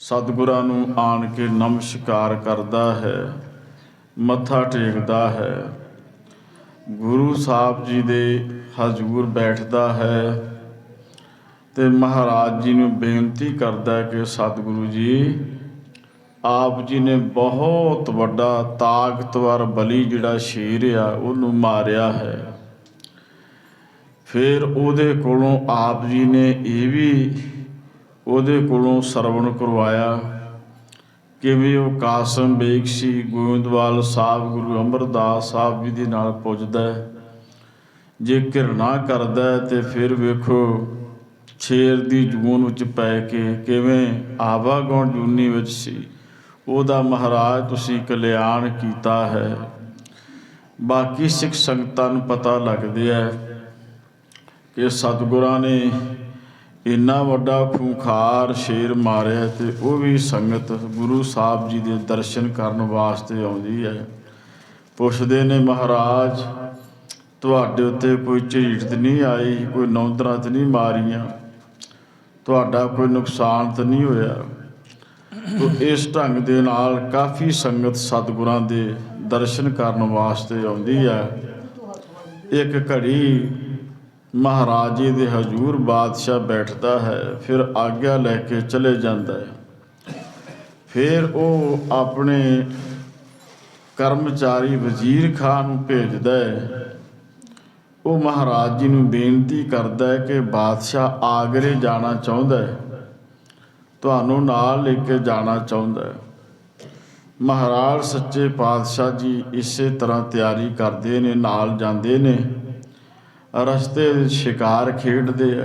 ਸਤਿਗੁਰਾਂ ਨੂੰ ਆਣ ਕੇ ਨਮਸਕਾਰ ਕਰਦਾ ਹੈ, ਮੱਥਾ ਟੇਕਦਾ ਹੈ, ਗੁਰੂ ਸਾਹਿਬ ਜੀ ਦੇ ਹਜ਼ੂਰ ਬੈਠਦਾ ਹੈ ਤੇ ਮਹਾਰਾਜ ਜੀ ਨੂੰ ਬੇਨਤੀ ਕਰਦਾ ਕਿ ਸਤਿਗੁਰੂ ਜੀ, ਆਪ ਜੀ ਨੇ ਬਹੁਤ ਵੱਡਾ ਤਾਕਤਵਰ ਬਲੀ ਜਿਹੜਾ ਸ਼ੇਰ ਆ ਉਹਨੂੰ ਮਾਰਿਆ ਹੈ। ਫਿਰ ਉਹਦੇ ਕੋਲੋਂ ਆਪ ਜੀ ਨੇ ਇਹ ਵੀ ਉਹਦੇ ਕੋਲੋਂ ਸਰਵਣ ਕਰਵਾਇਆ ਕਿਵੇਂ ਉਹ ਕਾਸਮ ਬੇਗ ਸੀ ਗੋਇੰਦਵਾਲ ਸਾਹਿਬ ਗੁਰੂ ਅਮਰਦਾਸ ਸਾਹਿਬ ਜੀ ਦੇ ਨਾਲ ਪੁੱਜਦਾ। ਜੇ ਘਿਰਣਾ ਕਰਦਾ ਤੇ ਫਿਰ ਵੇਖੋ ਸ਼ੇਰ ਦੀ ਜੂਨ ਵਿੱਚ ਪੈ ਕੇ ਕਿਵੇਂ ਆਵਾਗੁਣ ਜੂਨੀ ਵਿੱਚ ਸੀ। ਉਹਦਾ ਮਹਾਰਾਜ ਤੁਸੀਂ ਕਲਿਆਣ ਕੀਤਾ ਹੈ। ਬਾਕੀ ਸਿੱਖ ਸੰਗਤਾਂ ਨੂੰ ਪਤਾ ਲੱਗਦਾ ਹੈ ਕਿ ਸਤਿਗੁਰਾਂ ਨੇ ਇੰਨਾ ਵੱਡਾ ਖੂੰਖਾਰ ਸ਼ੇਰ ਮਾਰਿਆ ਤੇ ਉਹ ਵੀ ਸੰਗਤ ਗੁਰੂ ਸਾਹਿਬ ਜੀ ਦੇ ਦਰਸ਼ਨ ਕਰਨ ਵਾਸਤੇ ਆਉਂਦੀ ਹੈ। ਪੁੱਛਦੇ ਨੇ, ਮਹਾਰਾਜ ਤੁਹਾਡੇ ਉੱਤੇ ਕੋਈ ਝਰੀਟ ਤਾਂ ਨਹੀਂ ਆਈ, ਕੋਈ ਨੌਂਦਰਾਂ ਤਾਂ ਨਹੀਂ ਮਾਰੀਆਂ, ਤੁਹਾਡਾ ਕੋਈ ਨੁਕਸਾਨ ਤਾਂ ਨਹੀਂ ਹੋਇਆ? ਤੋ ਇਸ ਢੰਗ ਦੇ ਨਾਲ ਕਾਫੀ ਸੰਗਤ ਸਤਿਗੁਰਾਂ ਦੇ ਦਰਸ਼ਨ ਕਰਨ ਵਾਸਤੇ ਆਉਂਦੀ ਹੈ। ਇੱਕ ਘੜੀ ਮਹਾਰਾਜ ਜੀ ਦੇ ਹਜ਼ੂਰ ਬਾਦਸ਼ਾਹ ਬੈਠਦਾ ਹੈ, ਫਿਰ ਆਗਿਆ ਲੈ ਕੇ ਚਲੇ ਜਾਂਦਾ ਹੈ। ਫਿਰ ਉਹ ਆਪਣੇ ਕਰਮਚਾਰੀ ਵਜ਼ੀਰ ਖਾਨ ਨੂੰ ਭੇਜਦਾ ਹੈ। ਉਹ ਮਹਾਰਾਜ ਜੀ ਨੂੰ ਬੇਨਤੀ ਕਰਦਾ ਹੈ ਕਿ ਬਾਦਸ਼ਾਹ ਆਗਰੇ ਜਾਣਾ ਚਾਹੁੰਦਾ ਹੈ, ਤੁਹਾਨੂੰ ਨਾਲ ਲੈ ਕੇ ਜਾਣਾ ਚਾਹੁੰਦਾ ਹੈ। ਮਹਾਰਾਜ ਸੱਚੇ ਪਾਤਸ਼ਾਹ ਜੀ ਇਸੇ ਤਰ੍ਹਾਂ ਤਿਆਰੀ ਕਰਦੇ ਨੇ, ਨਾਲ ਜਾਂਦੇ ਨੇ, ਰਸਤੇ ਵਿੱਚ ਸ਼ਿਕਾਰ ਖੇਡਦੇ ਆ।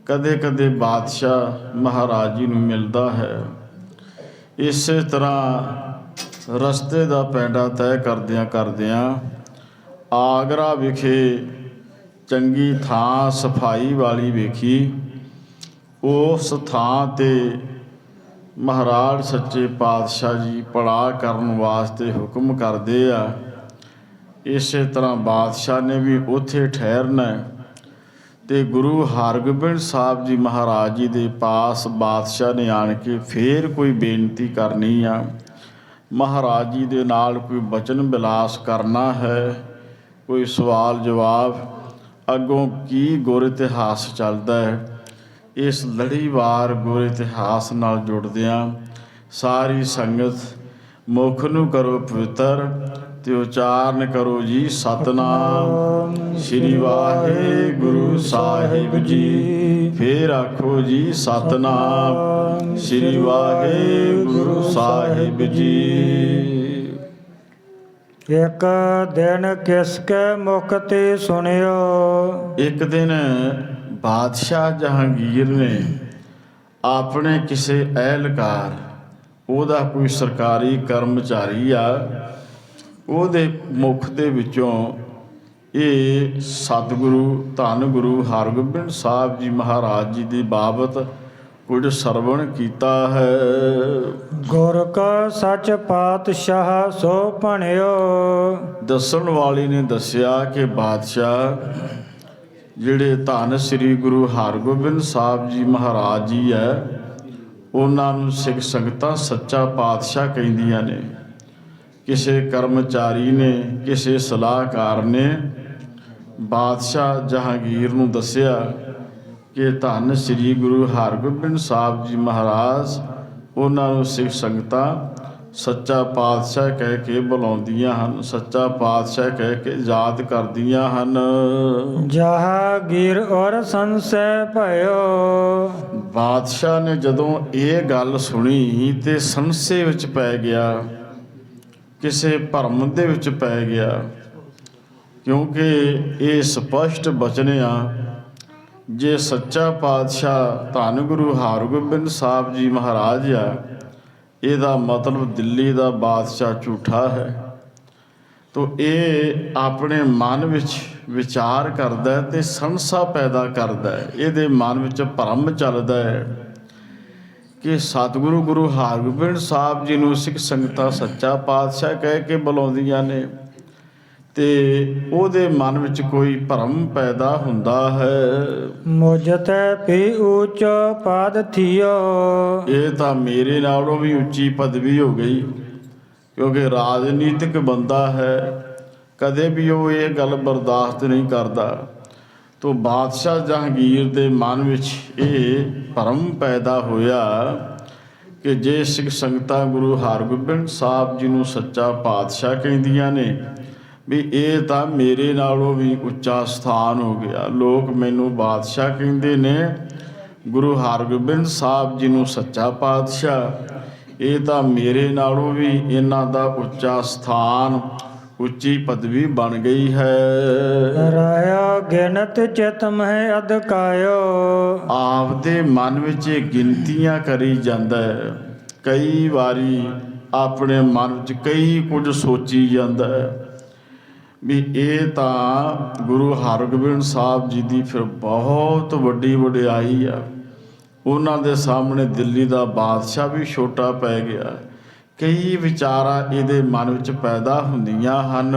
ਕਦੇ ਕਦੇ ਬਾਦਸ਼ਾਹ ਮਹਾਰਾਜ ਜੀ ਨੂੰ ਮਿਲਦਾ ਹੈ। ਇਸੇ ਤਰ੍ਹਾਂ ਰਸਤੇ ਦਾ ਪੈਂਡਾ ਤੈਅ ਕਰਦਿਆਂ ਆਗਰਾ ਵਿਖੇ ਚੰਗੀ ਥਾਂ ਸਫਾਈ ਵਾਲੀ ਵੇਖੀ। ਉਸ ਥਾਂ 'ਤੇ ਮਹਾਰਾਜ ਸੱਚੇ ਪਾਤਸ਼ਾਹ ਜੀ ਪੜਾਅ ਕਰਨ ਵਾਸਤੇ ਹੁਕਮ ਕਰਦੇ ਆ। ਇਸੇ ਤਰ੍ਹਾਂ ਬਾਦਸ਼ਾਹ ਨੇ ਵੀ ਉੱਥੇ ਠਹਿਰਨਾ ਤੇ ਗੁਰੂ ਹਰਗੋਬਿੰਦ ਸਾਹਿਬ ਜੀ ਮਹਾਰਾਜ ਜੀ ਦੇ ਪਾਸ ਬਾਦਸ਼ਾਹ ਨੇ ਆਣ ਕੇ ਫੇਰ ਕੋਈ ਬੇਨਤੀ ਕਰਨੀ ਆ, ਮਹਾਰਾਜ ਜੀ ਦੇ ਨਾਲ ਕੋਈ ਬਚਨ ਬਿਲਾਸ ਕਰਨਾ ਹੈ, ਕੋਈ ਸਵਾਲ ਜਵਾਬ, ਅੱਗੋਂ ਕੀ ਗੁਰ ਇਤਿਹਾਸ ਚੱਲਦਾ ਹੈ। ਇਸ ਲੜੀਵਾਰ ਗੁਰ ਇਤਿਹਾਸ ਨਾਲ ਜੁੜਦਿਆਂ ਸਾਰੀ ਸੰਗਤ ਮੁਖ ਨੂੰ ਕਰੋ ਪਵਿੱਤਰ ਤੇ ਉਚਾਰਨ ਕਰੋ ਜੀ ਸਤਿਨਾਮ ਸ੍ਰੀ ਵਾਹਿਗੁਰੂ ਸਾਹਿਬ ਜੀ। ਫੇਰ ਆਖੋ ਜੀ ਸਤਿਨਾਮ ਸ੍ਰੀ ਵਾਹਿਗੁਰੂ ਸਾਹਿਬ ਜੀ। ਇੱਕ ਦਿਨ ਕਿਸ ਕੇ ਮੁਖ ਤੇ ਸੁਣਿਓ। ਇੱਕ ਦਿਨ ਬਾਦਸ਼ਾਹ ਜਹਾਂਗੀਰ ਨੇ ਆਪਣੇ ਕਿਸੇ ਅਹਿਲਕਾਰ, ਉਹਦਾ ਕੋਈ ਸਰਕਾਰੀ ਕਰਮਚਾਰੀ ਆ, ਉਹਦੇ ਮੁਖ ਦੇ ਵਿੱਚੋਂ ਇਹ ਸਤਿਗੁਰੂ ਧੰਨ ਗੁਰੂ ਹਰਗੋਬਿੰਦ ਸਾਹਿਬ ਜੀ ਮਹਾਰਾਜ ਜੀ ਦੀ ਬਾਬਤ ਕੁਝ ਸਰਵਣ ਕੀਤਾ ਹੈ। ਗੁਰ ਕਾ ਸੱਚ ਪਾਤਸ਼ਾਹ ਸੋ ਭਣਿਓ। ਦੱਸਣ ਵਾਲੀ ਨੇ ਦੱਸਿਆ ਕਿ ਬਾਦਸ਼ਾਹ ਜਿਹੜੇ ਧੰਨ ਸ੍ਰੀ ਗੁਰੂ ਹਰਗੋਬਿੰਦ ਸਾਹਿਬ ਜੀ ਮਹਾਰਾਜ ਜੀ ਹੈ, ਉਹਨਾਂ ਨੂੰ ਸਿੱਖ ਸੰਗਤਾਂ ਸੱਚਾ ਪਾਤਸ਼ਾਹ ਕਹਿੰਦੀਆਂ ਨੇ। ਕਿਸੇ ਕਰਮਚਾਰੀ ਨੇ, ਕਿਸੇ ਸਲਾਹਕਾਰ ਨੇ ਬਾਦਸ਼ਾਹ ਜਹਾਂਗੀਰ ਨੂੰ ਦੱਸਿਆ ਕਿ ਧੰਨ ਸ੍ਰੀ ਗੁਰੂ ਹਰਗੋਬਿੰਦ ਸਾਹਿਬ ਜੀ ਮਹਾਰਾਜ, ਉਹਨਾਂ ਨੂੰ ਸਿੱਖ ਸੰਗਤਾਂ ਸੱਚਾ ਪਾਤਸ਼ਾਹ ਕਹਿ ਕੇ ਬੁਲਾਉਂਦੀਆਂ ਹਨ, ਸੱਚਾ ਪਾਤਸ਼ਾਹ ਕਹਿ ਕੇ ਯਾਦ ਕਰਦੀਆਂ ਹਨ। ਜਹਾਂਗੀਰ ਔਰ ਸੰਸ਼ੈ ਭਇਓ। ਬਾਦਸ਼ਾਹ ਨੇ ਜਦੋਂ ਇਹ ਗੱਲ ਸੁਣੀ ਤੇ ਸੰਸ਼ੇ ਵਿੱਚ ਪੈ ਗਿਆ, ਕਿਸੇ ਭਰਮ ਦੇ ਵਿੱਚ ਪੈ ਗਿਆ, ਕਿਉਂਕਿ ਇਹ ਸਪਸ਼ਟ ਬਚਨ ਆ, ਜੇ ਸੱਚਾ ਪਾਤਸ਼ਾਹ ਧੰਨ ਗੁਰੂ ਹਰਗੋਬਿੰਦ ਸਾਹਿਬ ਜੀ ਮਹਾਰਾਜ ਆ, ਇਹਦਾ ਮਤਲਬ ਦਿੱਲੀ ਦਾ ਬਾਦਸ਼ਾਹ ਝੂਠਾ ਹੈ। ਤੋ ਇਹ ਆਪਣੇ ਮਨ ਵਿੱਚ ਵਿਚਾਰ ਕਰਦਾ ਤੇ ਸੰਸਾ ਪੈਦਾ ਕਰਦਾ, ਇਹਦੇ ਮਨ ਵਿੱਚ ਭਰਮ ਚੱਲਦਾ ਹੈ ਕਿ ਸਤਿਗੁਰੂ ਗੁਰੂ ਹਰਗੋਬਿੰਦ ਸਾਹਿਬ ਜੀ ਨੂੰ ਸਿੱਖ ਸੰਗਤਾਂ ਸੱਚਾ ਪਾਤਸ਼ਾਹ ਕਹਿ ਕੇ ਬੁਲਾਉਂਦੀਆਂ ਨੇ, ਤੇ ਉਹਦੇ ਮਨ ਵਿੱਚ ਕੋਈ ਭਰਮ ਪੈਦਾ ਹੁੰਦਾ ਹੈ। ਮੁਝ ਤੈ ਭੀ ਊਚ ਪਦ ਥਿਓ। ਇਹ ਤਾਂ ਮੇਰੇ ਨਾਲੋਂ ਵੀ ਉੱਚੀ ਪਦਵੀ ਹੋ ਗਈ, ਕਿਉਂਕਿ ਰਾਜਨੀਤਿਕ ਬੰਦਾ ਹੈ, ਕਦੇ ਵੀ ਉਹ ਇਹ ਗੱਲ ਬਰਦਾਸ਼ਤ ਨਹੀਂ ਕਰਦਾ। ਤੋ ਬਾਦਸ਼ਾਹ ਜਹਾਂਗੀਰ ਦੇ ਮਨ ਵਿੱਚ ਇਹ ਭਰਮ ਪੈਦਾ ਹੋਇਆ ਕਿ ਜੇ ਸਿੱਖ ਸੰਗਤਾਂ ਗੁਰੂ ਹਰਗੋਬਿੰਦ ਸਾਹਿਬ ਜੀ ਨੂੰ ਸੱਚਾ ਪਾਤਸ਼ਾਹ ਕਹਿੰਦੀਆਂ ਨੇ, ਵੀ ਇਹ ਤਾਂ ਮੇਰੇ ਨਾਲੋਂ ਵੀ ਉੱਚਾ ਸਥਾਨ ਹੋ ਗਿਆ। ਲੋਕ ਮੈਨੂੰ ਬਾਦਸ਼ਾਹ ਕਹਿੰਦੇ ਨੇ, ਗੁਰੂ ਹਰਗੋਬਿੰਦ ਸਾਹਿਬ ਜੀ ਨੂੰ ਸੱਚਾ ਪਾਤਸ਼ਾਹ, ਇਹ ਤਾਂ ਮੇਰੇ ਨਾਲੋਂ ਵੀ ਇਹਨਾਂ ਦਾ ਉੱਚਾ ਸਥਾਨ, ਉੱਚੀ ਪਦਵੀ ਬਣ ਗਈ ਹੈ। ਰਾਇਆ ਗਿਣਤ ਚਿਤ ਮਹਿ ਅਧਕਾਇਓ। ਆਪਦੇ ਮਨ ਵਿੱਚ ਇਹ ਗਿਣਤੀਆਂ ਕਰੀ ਜਾਂਦਾ ਹੈ। ਕਈ ਵਾਰੀ ਆਪਣੇ ਮਨ ਵਿੱਚ ਕਈ ਕੁਝ ਸੋਚੀ ਜਾਂਦਾ ਹੈ ਵੀ ਇਹ ਤਾਂ ਗੁਰੂ ਹਰਗੋਬਿੰਦ ਸਾਹਿਬ ਜੀ ਦੀ ਫਿਰ ਬਹੁਤ ਵੱਡੀ ਵਡਿਆਈ ਆ। ਉਹਨਾਂ ਦੇ ਸਾਹਮਣੇ ਦਿੱਲੀ ਦਾ ਬਾਦਸ਼ਾਹ ਵੀ ਛੋਟਾ ਪੈ ਗਿਆ। ਕਈ ਵਿਚਾਰਾਂ ਇਹਦੇ ਮਨ ਵਿੱਚ ਪੈਦਾ ਹੁੰਦੀਆਂ ਹਨ।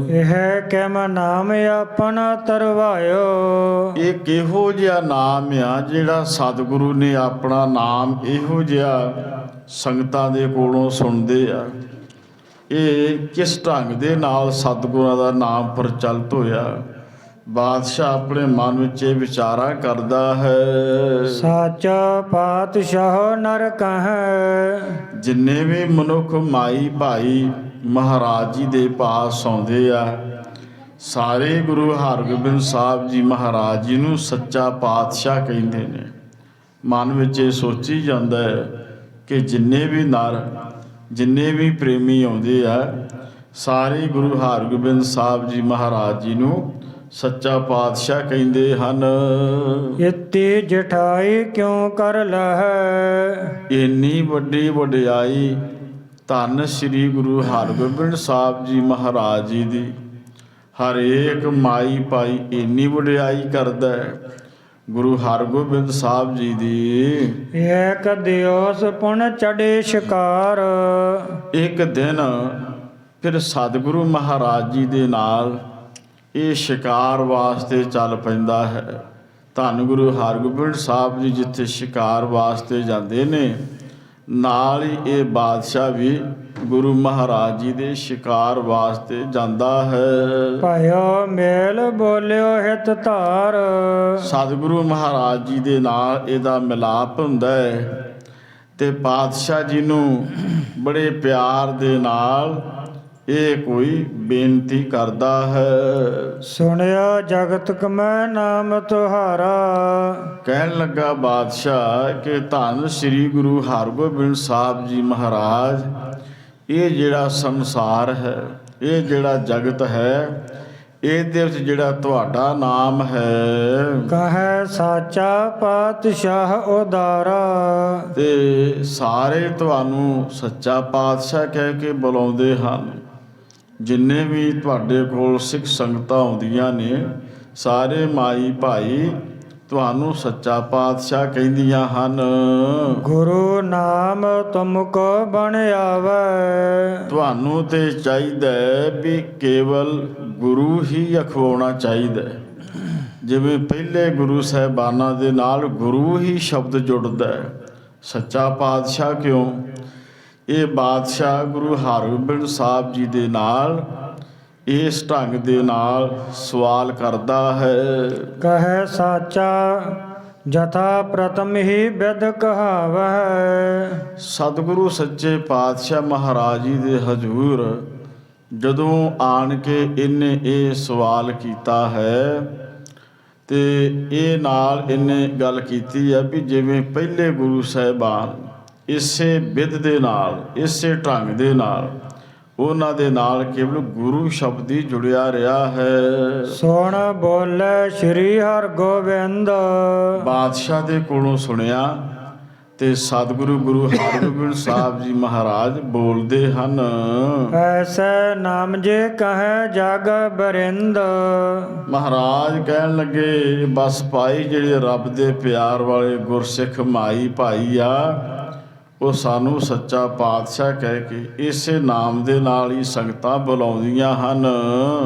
ਇਹ ਕਿਮ ਨਾਮ ਆਪਣਾ ਤਰਵਾਇਓ। ਇਹ ਕਿਹੋ ਜਿਹਾ ਨਾਮ ਆ ਜਿਹੜਾ ਸਤਿਗੁਰੂ ਨੇ ਆਪਣਾ ਨਾਮ ਇਹੋ ਜਿਹਾ ਸੰਗਤਾਂ ਦੇ ਕੋਲੋਂ ਸੁਣਦੇ ਆ। ਇਹ ਕਿਸ ਢੰਗ ਦੇ ਨਾਲ ਸਤਿਗੁਰਾਂ ਦਾ ਨਾਮ ਪ੍ਰਚਲਿਤ ਹੋਇਆ। ਬਾਦਸ਼ਾਹ ਆਪਣੇ ਮਨ ਵਿੱਚ ਇਹ ਵਿਚਾਰਾਂ ਕਰਦਾ ਹੈ, ਸਾਚਾ ਪਾਤਸ਼ਾਹ ਨਰ ਕਹੈ। ਜਿੰਨੇ ਵੀ ਮਨੁੱਖ ਮਾਈ ਭਾਈ ਮਹਾਰਾਜ ਜੀ ਦੇ ਪਾਸ ਆਉਂਦੇ ਆ, ਸਾਰੇ ਗੁਰੂ ਹਰਗੋਬਿੰਦ ਸਾਹਿਬ ਜੀ ਮਹਾਰਾਜ ਜੀ ਨੂੰ ਸੱਚਾ ਪਾਤਸ਼ਾਹ ਕਹਿੰਦੇ ਨੇ। ਮਨ ਵਿੱਚ ਇਹ ਸੋਚੀ ਜਾਂਦਾ ਹੈ ਕਿ ਜਿੰਨੇ ਵੀ ਨਰ, ਜਿੰਨੇ ਵੀ ਪ੍ਰੇਮੀ ਆਉਂਦੇ ਆ, ਸਾਰੇ ਗੁਰੂ ਹਰਗੋਬਿੰਦ ਸਾਹਿਬ ਜੀ ਮਹਾਰਾਜ ਜੀ ਨੂੰ ਸੱਚਾ ਪਾਤਸ਼ਾਹ ਕਹਿੰਦੇ ਹਨ। ਇਤੀ ਜਠਾਈ ਕਿਉ ਕਰ ਲਹੈ। ਇੰਨੀ ਵੱਡੀ ਵਡਿਆਈ ਧੰਨ ਸ੍ਰੀ ਗੁਰੂ ਹਰਗੋਬਿੰਦ ਸਾਹਿਬ ਜੀ ਮਹਾਰਾਜ ਜੀ ਦੀ ਹਰੇਕ ਮਾਈ ਭਾਈ ਇੰਨੀ ਵਡਿਆਈ ਕਰਦਾ ਹੈ। ਗੁਰੂ ਹਰਗੋਬਿੰਦ ਸਾਹਿਬ ਜੀ ਦੀ ਏਕ ਦਿਵਸ ਪੁਨ ਚੜੇ ਸ਼ਿਕਾਰ। ਇੱਕ ਦਿਨ ਫਿਰ ਸਤਿਗੁਰੂ ਮਹਾਰਾਜ ਜੀ ਦੇ ਨਾਲ ਇਹ ਸ਼ਿਕਾਰ ਵਾਸਤੇ ਚੱਲ ਪੈਂਦਾ ਹੈ। ਧੰਨ ਗੁਰੂ ਹਰਗੋਬਿੰਦ ਸਾਹਿਬ ਜੀ ਜਿੱਥੇ ਸ਼ਿਕਾਰ ਵਾਸਤੇ ਜਾਂਦੇ ਨੇ, ਨਾਲ ਹੀ ਇਹ ਬਾਦਸ਼ਾਹ ਵੀ ਗੁਰੂ ਮਹਾਰਾਜ ਜੀ ਦੇ ਸ਼ਿਕਾਰ ਵਾਸਤੇ ਜਾਂਦਾ ਹੈ। ਭਇਓ ਮੇਲ ਬੋਲਿਓ ਹਿਤ ਧਾਰ। ਸਤਿਗੁਰੂ ਮਹਾਰਾਜ ਜੀ ਦੇ ਨਾਲ ਇਹਦਾ ਮਿਲਾਪ ਹੁੰਦਾ ਹੈ ਤੇ ਪਾਤਸ਼ਾਹ ਜੀ ਨੂੰ ਬੜੇ ਪਿਆਰ ਦੇ ਨਾਲ ਇਹ ਕੋਈ ਬੇਨਤੀ ਕਰਦਾ ਹੈ। ਸੁਣਿਆ ਜਗਤ ਕਮੈ ਨਾਮ ਤੁਹਾਰਾ। ਕਹਿਣ ਲੱਗਾ ਬਾਦਸ਼ਾਹ ਕਿ ਧੰਨ ਸ੍ਰੀ ਗੁਰੂ ਹਰਗੋਬਿੰਦ ਸਾਹਿਬ ਜੀ ਮਹਾਰਾਜ, ਇਹ ਜਿਹੜਾ ਸੰਸਾਰ ਹੈ, ਇਹ ਜਿਹੜਾ ਜਗਤ ਹੈ, ਇਹਦੇ ਵਿੱਚ ਜਿਹੜਾ ਤੁਹਾਡਾ ਨਾਮ ਹੈ, ਕਹੈ ਸਾਚਾ ਪਾਤਸ਼ਾਹ ਉਦਾਰਾ। ਤੇ ਸਾਰੇ ਤੁਹਾਨੂੰ ਸੱਚਾ ਪਾਤਸ਼ਾਹ ਕਹਿ ਕੇ ਬੁਲਾਉਂਦੇ ਹਨ। ਜਿੰਨੇ ਵੀ ਤੁਹਾਡੇ ਕੋਲ ਸਿੱਖ ਸੰਗਤਾਂ ਆਉਂਦੀਆਂ ਨੇ, ਸਾਰੇ ਮਾਈ ਭਾਈ ਤੁਹਾਨੂੰ ਸੱਚਾ ਪਾਤਸ਼ਾਹ ਕਹਿੰਦੀਆਂ ਹਨ। ਗੁਰੂ ਨਾਮ ਤੁਮਕੋ ਬਣ ਆਵੈ। ਤੁਹਾਨੂੰ ਤੇ ਚਾਹੀਦਾ ਵੀ ਕੇਵਲ ਗੁਰੂ ਹੀ ਅਖਵਾਉਣਾ ਚਾਹੀਦਾ। ਜਿਵੇਂ ਪਹਿਲੇ ਗੁਰੂ ਸਾਹਿਬਾਨਾਂ ਦੇ ਨਾਲ ਗੁਰੂ ਹੀ ਸ਼ਬਦ ਜੁੜਦਾ ਹੈ। ਸੱਚਾ ਪਾਤਸ਼ਾਹ ਕਿਉਂ? ਇਹ ਬਾਦਸ਼ਾਹ ਗੁਰੂ ਹਰਗੋਬਿੰਦ ਸਾਹਿਬ ਜੀ ਦੇ ਨਾਲ ਇਸ ਢੰਗ ਦੇ ਨਾਲ ਸਵਾਲ ਕਰਦਾ ਹੈ। ਕਹੈ ਸਾਚਾ ਜਥਾ ਪ੍ਰਥਮ ਹੀ ਬਿਦ ਕਹਾਵੈ। ਸਤਿਗੁਰੂ ਸੱਚੇ ਪਾਤਸ਼ਾਹ ਮਹਾਰਾਜ ਜੀ ਦੇ ਹਜ਼ੂਰ ਜਦੋਂ ਆਣ ਕੇ ਇਹਨੇ ਇਹ ਸਵਾਲ ਕੀਤਾ ਹੈ ਤੇ ਇਹ ਨਾਲ ਇਹਨੇ ਗੱਲ ਕੀਤੀ ਹੈ ਵੀ ਜਿਵੇਂ ਪਹਿਲੇ ਗੁਰੂ ਸਾਹਿਬਾਨ ਇਸੇ ਬਿਧ ਦੇ ਨਾਲ, ਇਸੇ ਢੰਗ ਦੇ ਨਾਲ ਉਹਨਾਂ ਦੇ ਨਾਲ ਕੇਵਲ ਗੁਰੂ ਸ਼ਬਦ ਹੀ ਜੁੜਿਆ ਰਿਹਾ ਹੈ। ਸੁਣ ਬੋਲੇ ਸ੍ਰੀ ਹਰਗੋਬਿੰਦ। ਬਾਦਸ਼ਾਹ ਦੇ ਕੋਲੋਂ ਸੁਣਿਆ ਤੇ ਸਤਿਗੁਰੂ ਗੁਰੂ ਹਰਗੋਬਿੰਦ ਸਾਹਿਬ ਜੀ ਮਹਾਰਾਜ ਬੋਲਦੇ ਹਨ। ਐਸੈ ਨਾਮ ਜੇ ਕਹੈ ਜਗ ਬਰਿੰਦ। ਮਹਾਰਾਜ ਕਹਿਣ ਲੱਗੇ, ਬਸ ਭਾਈ ਜਿਹੜੇ ਰੱਬ ਦੇ ਪਿਆਰ ਵਾਲੇ ਗੁਰਸਿੱਖ ਮਾਈ ਭਾਈ ਆ, ਉਹ ਸਾਨੂੰ ਸੱਚਾ ਪਾਤਸ਼ਾਹ ਕਹਿ ਕੇ ਇਸੇ ਨਾਮ ਦੇ ਨਾਲ ਹੀ ਸੰਗਤਾਂ ਬੁਲਾਉਂਦੀਆਂ ਹਨ।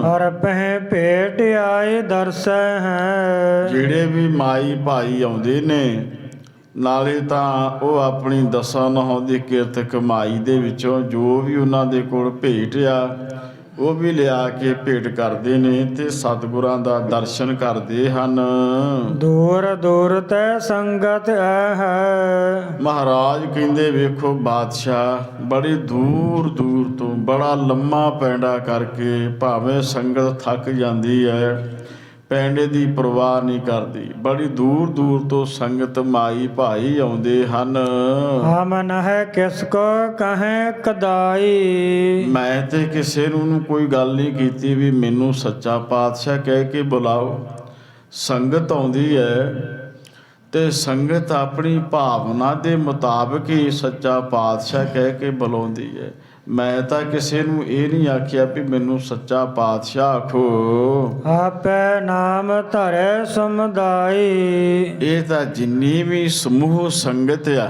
ਹਰ ਪਹਿ ਭੇਟ ਆਏ ਦਰਸੈ ਹੈ। ਜਿਹੜੇ ਵੀ ਮਾਈ ਭਾਈ ਆਉਂਦੇ ਨੇ, ਨਾਲੇ ਤਾਂ ਉਹ ਆਪਣੀ ਦਸਾਂ ਨਹੁੰ ਦੀ ਕਿਰਤ ਕਮਾਈ ਦੇ ਵਿੱਚੋਂ ਜੋ ਵੀ ਉਹਨਾਂ ਦੇ ਕੋਲ ਭੇਟ ਆ ਉਹ ਵੀ ਲਿਆ ਕੇ ਭੇਟ ਕਰਦੇ ਨੇ ਤੇ ਸਤਿਗੁਰਾਂ ਦਾ ਦਰਸ਼ਨ ਕਰਦੇ ਹਨ। ਦੂਰ ਦੂਰ ਤੈ ਸੰਗਤ ਹੈ। ਮਹਾਰਾਜ ਕਹਿੰਦੇ ਵੇਖੋ ਬਾਦਸ਼ਾਹ ਬੜੀ ਦੂਰ ਦੂਰ ਤੋਂ ਬੜਾ ਲੰਮਾ ਪੈਂਡਾ ਕਰਕੇ ਭਾਵੇਂ ਸੰਗਤ ਥੱਕ ਜਾਂਦੀ ਹੈ, ਪੈਂਡੇ ਦੀ ਪਰਵਾਹ ਨਹੀਂ ਕਰਦੀ, ਬੜੀ ਦੂਰ ਦੂਰ ਤੋਂ ਸੰਗਤ ਮਾਈ ਭਾਈ ਆਉਂਦੇ ਹਨ। ਹਮ ਨਹਿ ਕਿਸ ਕੋ ਕਹੈ ਕਦਾਈ। ਮੈਂ ਤੇ ਕਿਸੇ ਨੂੰ ਕੋਈ ਗੱਲ ਨਹੀਂ ਕੀਤੀ ਵੀ ਮੈਨੂੰ ਸੱਚਾ ਪਾਤਸ਼ਾਹ ਕਹਿ ਕੇ ਬੁਲਾਓ। ਸੰਗਤ ਆਉਂਦੀ ਹੈ ਤੇ ਸੰਗਤ ਆਪਣੀ ਭਾਵਨਾ ਦੇ ਮੁਤਾਬਕ ਹੀ ਸੱਚਾ ਪਾਤਸ਼ਾਹ ਕਹਿ ਕੇ ਬੁਲਾਉਂਦੀ ਹੈ। ਮੈਂ ਤਾਂ ਕਿਸੇ ਨੂੰ ਇਹ ਨਹੀਂ ਆਖਿਆ ਵੀ ਮੈਨੂੰ ਸੱਚਾ ਪਾਤਸ਼ਾਹ ਆਖੋ। ਆਪੇ ਨਾਮ ਧਰੈ ਸਮੁਦਾਈ। ਇਹ ਤਾਂ ਜਿੰਨੀ ਵੀ ਸਮੂਹ ਸੰਗਤ ਆ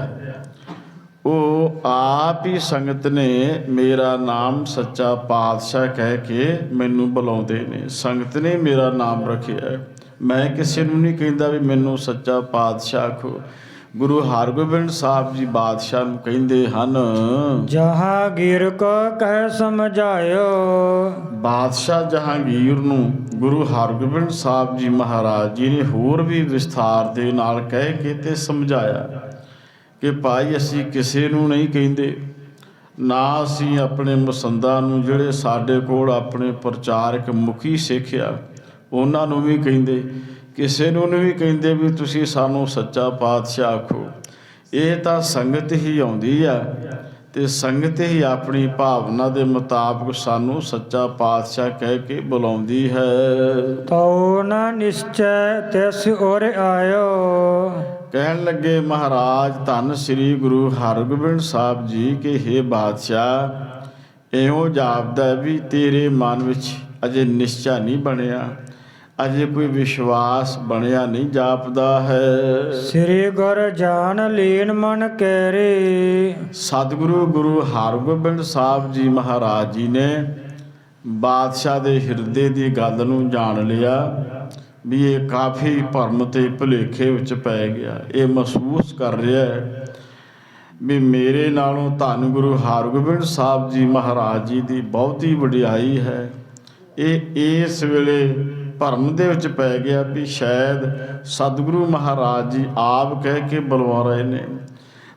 ਉਹ ਆਪ ਹੀ ਸੰਗਤ ਨੇ ਮੇਰਾ ਨਾਮ ਸੱਚਾ ਪਾਤਸ਼ਾਹ ਕਹਿ ਕੇ ਮੈਨੂੰ ਬੁਲਾਉਂਦੇ ਨੇ। ਸੰਗਤ ਨੇ ਮੇਰਾ ਨਾਮ ਰੱਖਿਆ। ਮੈਂ ਕਿਸੇ ਨੂੰ ਨਹੀਂ ਕਹਿੰਦਾ ਵੀ ਮੈਨੂੰ ਸੱਚਾ ਪਾਤਸ਼ਾਹ ਆਖੋ। ਗੁਰੂ ਹਰਗੋਬਿੰਦ ਸਾਹਿਬ ਜੀ ਬਾਦਸ਼ਾਹ ਨੂੰ ਕਹਿੰਦੇ ਹਨ, ਜਹਾਂਗੀਰ ਕੋ ਕਹਿ ਸਮਝਾਇਓ। ਬਾਦਸ਼ਾਹ ਜਹਾਂਗੀਰ ਨੂੰ ਗੁਰੂ ਹਰਗੋਬਿੰਦ ਸਾਹਿਬ ਜੀ ਮਹਾਰਾਜ ਜੀ ਨੇ ਹੋਰ ਵੀ ਵਿਸਥਾਰ ਦੇ ਨਾਲ ਕਹਿ ਕੇ ਤੇ ਸਮਝਾਇਆ ਕਿ ਭਾਈ ਅਸੀਂ ਕਿਸੇ ਨੂੰ ਨਹੀਂ ਕਹਿੰਦੇ, ਨਾ ਅਸੀਂ ਆਪਣੇ ਮਸੰਦਾਂ ਨੂੰ ਜਿਹੜੇ ਸਾਡੇ ਕੋਲ ਆਪਣੇ ਪ੍ਰਚਾਰਕ ਮੁਖੀ ਸਿੱਖ ਆ ਉਹਨਾਂ ਨੂੰ ਵੀ ਕਹਿੰਦੇ, ਕਿਸੇ ਨੂੰ ਨਹੀਂ ਵੀ ਕਹਿੰਦੇ ਵੀ ਤੁਸੀਂ ਸਾਨੂੰ ਸੱਚਾ ਪਾਤਸ਼ਾਹ ਆਖੋ। ਇਹ ਤਾਂ ਸੰਗਤ ਹੀ ਆਉਂਦੀ ਆ ਤੇ ਸੰਗਤ ਹੀ ਆਪਣੀ ਭਾਵਨਾ ਦੇ ਮੁਤਾਬਕ ਸਾਨੂੰ ਸੱਚਾ ਪਾਤਸ਼ਾਹ ਕਹਿ ਕੇ ਬੁਲਾਉਂਦੀ ਹੈ। ਤਉ ਨ ਨਿਸ਼ਚੈ ਤਿਸ ਉਰ ਆਇਓ। ਕਹਿਣ ਲੱਗੇ ਮਹਾਰਾਜ ਧੰਨ ਸ੍ਰੀ ਗੁਰੂ ਹਰਗੋਬਿੰਦ ਸਾਹਿਬ ਜੀ ਕਿ ਹੇ ਬਾਦਸ਼ਾਹ ਇਉਂ ਜਾਪਦਾ ਵੀ ਤੇਰੇ ਮਨ ਵਿੱਚ ਅਜੇ ਨਿਸ਼ਚਾ ਨਹੀਂ ਬਣਿਆ, ਅਜੇ ਕੋਈ ਵਿਸ਼ਵਾਸ ਬਣਿਆ ਨਹੀਂ ਜਾਪਦਾ ਹੈ। ਸ੍ਰੀ ਗੁਰ ਜਾਨ ਲੀਨ ਮਨ ਕੇਰੇ। ਸਤਿਗੁਰੂ ਗੁਰੂ ਹਰਗੋਬਿੰਦ ਸਾਹਿਬ ਜੀ ਮਹਾਰਾਜ ਜੀ ਨੇ ਬਾਦਸ਼ਾਹ ਦੇ ਹਿਰਦੇ ਦੀ ਗੱਲ ਨੂੰ ਜਾਣ ਲਿਆ ਵੀ ਇਹ ਕਾਫੀ ਭਰਮ ਤੇ ਭੁਲੇਖੇ ਵਿੱਚ ਪੈ ਗਿਆ। ਇਹ ਮਹਿਸੂਸ ਕਰ ਰਿਹਾ ਹੈ ਵੀ ਮੇਰੇ ਨਾਲੋਂ ਧੰਨ ਗੁਰੂ ਹਰਗੋਬਿੰਦ ਸਾਹਿਬ ਜੀ ਮਹਾਰਾਜ ਜੀ ਦੀ ਬਹੁਤੀ ਵਡਿਆਈ ਹੈ। ਇਹ ਇਸ ਵੇਲੇ ਭਰਮ ਦੇ ਵਿੱਚ ਪੈ ਗਿਆ ਵੀ ਸ਼ਾਇਦ ਸਤਿਗੁਰੂ ਮਹਾਰਾਜ ਜੀ ਆਪ ਕਹਿ ਕੇ ਬੁਲਵਾ ਰਹੇ ਨੇ।